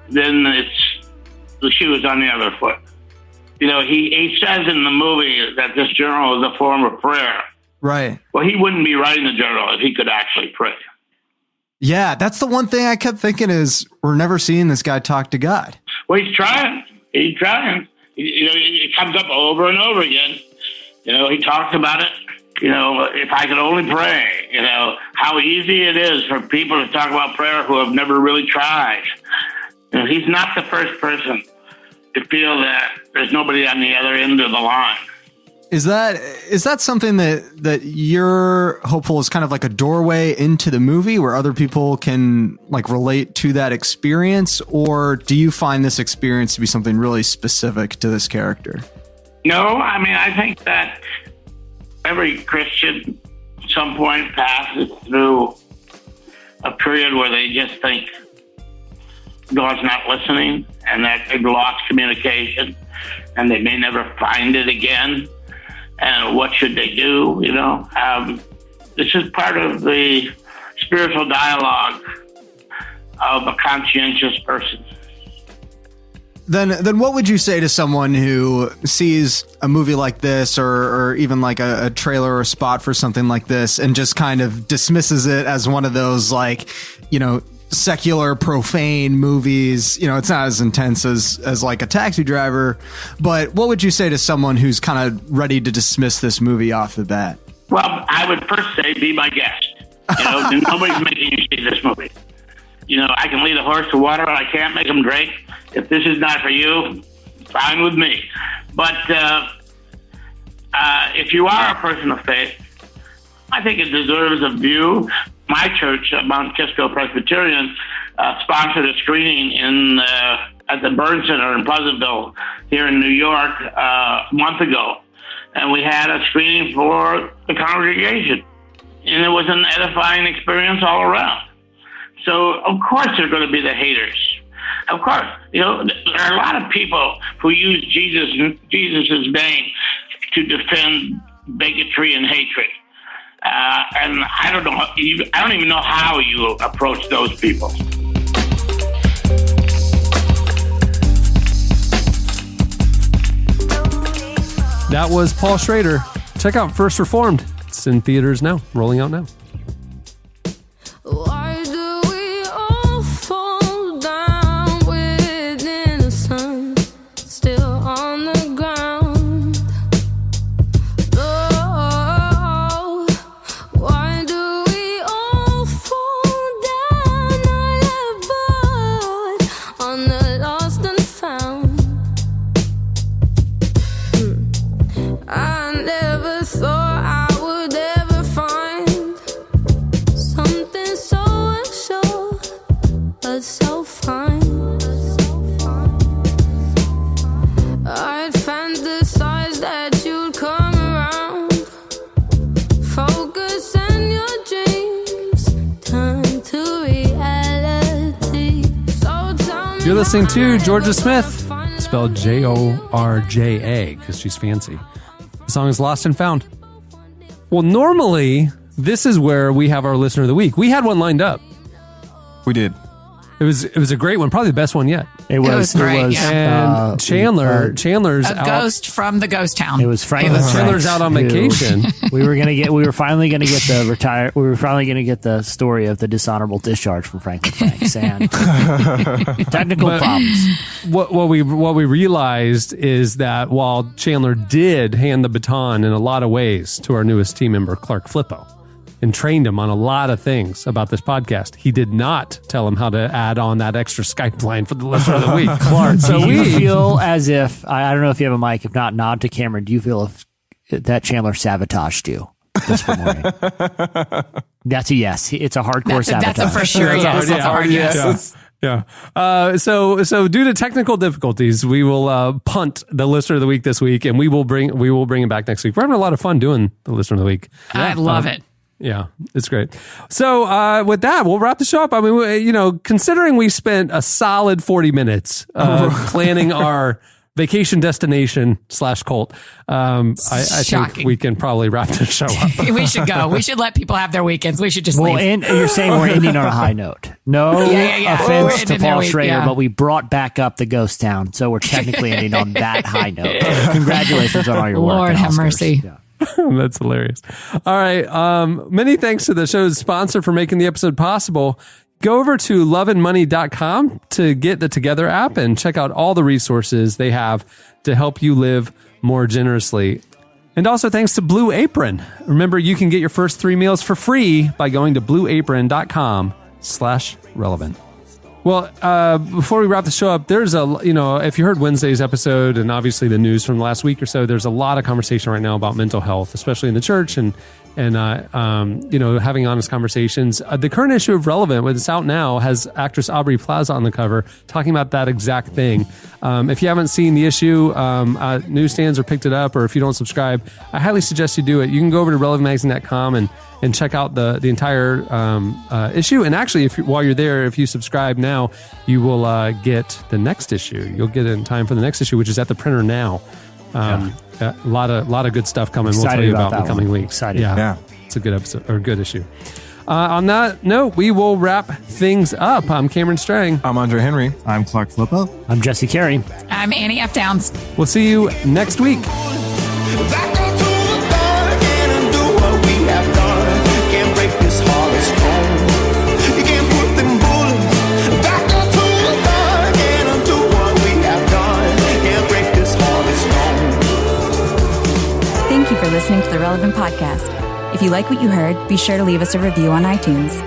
I: then the shoe is on the other foot. He says in the movie that this journal is a form of prayer.
H: Right.
I: Well, he wouldn't be writing the journal if he could actually pray.
H: Yeah, that's the one thing I kept thinking is we're never seeing this guy talk to God.
I: Well, he's trying. It comes up over and over again. He talks about it. If I could only pray, how easy it is for people to talk about prayer who have never really tried. He's not the first person to feel that there's nobody on the other end of the line.
H: Is that something that you're hopeful is kind of like a doorway into the movie where other people can like relate to that experience, or do you find this experience to be something really specific to this character?
I: No, I mean, I think that every Christian at some point passes through a period where they just think God's not listening and that they've lost communication and they may never find it again. And what should they do? You know, this is part of the spiritual dialogue of a conscientious person.
H: Then what would you say to someone who sees a movie like this or even like a trailer or a spot for something like this and just kind of dismisses it as one of those, like, you know, secular, profane movies? You know, it's not as intense as like a Taxi Driver, but what would you say to someone who's kind of ready to dismiss this movie off the bat?
I: Well, I would first say, be my guest. You know, nobody's making you see this movie. You know, I can lead a horse to water, but I can't make him drink. If this is not for you, fine with me. But if you are a person of faith, I think it deserves a view. My church, Mount Kisco Presbyterian, sponsored a screening at the Burn Center in Pleasantville here in New York a month ago. And we had a screening for the congregation. And it was an edifying experience all around. So, of course, there are going to be the haters. Of course, you know, there are a lot of people who use Jesus' name to defend bigotry and hatred. And I don't know. I don't even know how you approach those people.
B: That was Paul Schrader. Check out First Reformed. It's in theaters now, rolling out now.
G: Why do we all fall down within the sun, still on the ground? Oh, why do we all fall down, not but on the lost and found? I never thought I would ever find something so unsure, but so fine. I'd fantasize that you'd come around, focus and your dreams turn to reality. So tell me,
B: You're listening to Georgia Smith, spelled Jorja, because she's fancy. The song is Lost and Found. Well, normally, this is where we have our listener of the week. We had one lined up.
E: We did.
B: It was a great one, probably the best one yet.
C: It was
D: great, yeah.
B: And Chandler's
D: A
B: out.
D: ghost from the ghost town.
C: It was Franklin.
B: Chandler's out on
C: who-
B: vacation.
C: We were finally gonna get the story of the dishonorable discharge from Franklin Franks and technical problems.
B: What we realized is that while Chandler did hand the baton in a lot of ways to our newest team member, Clark Flippo, and trained him on a lot of things about this podcast, he did not tell him how to add on that extra Skype line for the listener of the week.
C: Clark,
B: So
C: do you
B: we
C: feel as if, I don't know if you have a mic, if not, nod to Cameron, do you feel if that Chandler sabotaged you this morning? That's a yes. It's a hardcore sabotage.
D: That's a for sure. Yes, that's a hard yes.
B: Yeah. So due to technical difficulties, we will punt the listener of the week this week, and we will bring it back next week. We're having a lot of fun doing the listener of the week.
D: I love it.
B: Yeah, it's great. So with that, we'll wrap the show up. I mean, considering we spent a solid 40 minutes planning our vacation destination /cult, I think
D: Shocking.
B: we can probably wrap the show up.
D: We should go. We should let people have their weekends. We should just
C: Well,
D: leave.
C: and you're saying we're ending on a high note. No
D: Yeah.
C: offense
D: We're
C: to
D: ending there,
C: Paul Schrader,
D: yeah.
C: but we brought back up the ghost town, so we're technically ending on that high note. Congratulations on all your work.
D: Lord
C: and
D: have
C: Oscars.
D: mercy.
C: Yeah.
B: That's hilarious. All right. Many thanks to the show's sponsor for making the episode possible. Go over to loveandmoney.com to get the Together app and check out all the resources they have to help you live more generously. And also thanks to Blue Apron. Remember, you can get your first 3 meals for free by going to blueapron.com/relevant. Well, before we wrap the show up, there's if you heard Wednesday's episode and obviously the news from the last week or so, there's a lot of conversation right now about mental health, especially in the church and having honest conversations. The current issue of Relevant, which is out now, has actress Aubrey Plaza on the cover talking about that exact thing. If you haven't seen the issue, newsstands or picked it up, or if you don't subscribe, I highly suggest you do it. You can go over to relevantmagazine.com and check out the entire issue. And actually, while you're there, if you subscribe now, you will get the next issue. You'll get it in time for the next issue, which is at the printer now. A lot of good stuff coming. We'll tell you about in the coming weeks.
C: Excited.
B: Yeah. It's a good episode or good issue. On that note, we will wrap things up. I'm Cameron Strang.
E: I'm Andre Henry.
F: I'm Clark Flippo.
C: I'm Jesse Carey.
D: I'm Annie F. Downs.
B: We'll see you next week.
J: Thank you for listening to the Relevant Podcast. If you like what you heard, be sure to leave us a review on iTunes.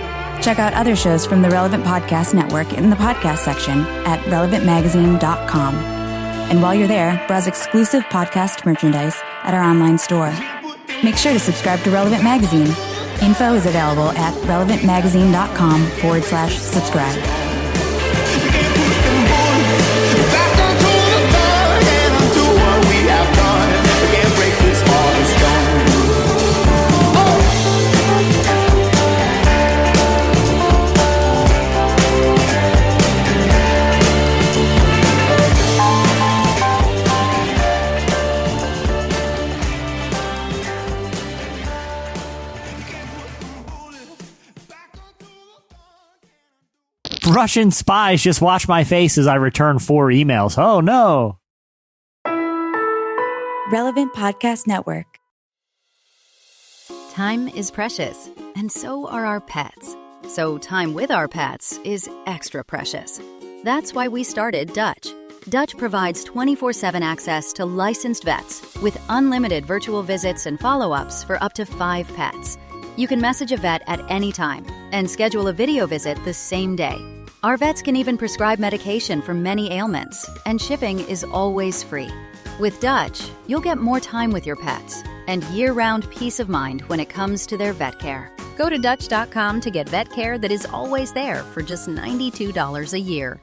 J: Check out other shows from the Relevant Podcast Network in the podcast section at relevantmagazine.com. And while you're there, browse exclusive podcast merchandise at our online store. Make sure to subscribe to Relevant Magazine. Info is available at relevantmagazine.com/subscribe.
C: Russian spies just watch my face as I return 4 emails. Oh, no.
J: Relevant Podcast Network.
K: Time is precious, and so are our pets. So time with our pets is extra precious. That's why we started Dutch. Dutch provides 24/7 access to licensed vets with unlimited virtual visits and follow-ups for up to 5 pets. You can message a vet at any time and schedule a video visit the same day. Our vets can even prescribe medication for many ailments, and shipping is always free. With Dutch, you'll get more time with your pets and year-round peace of mind when it comes to their vet care. Go to Dutch.com to get vet care that is always there for just $92 a year.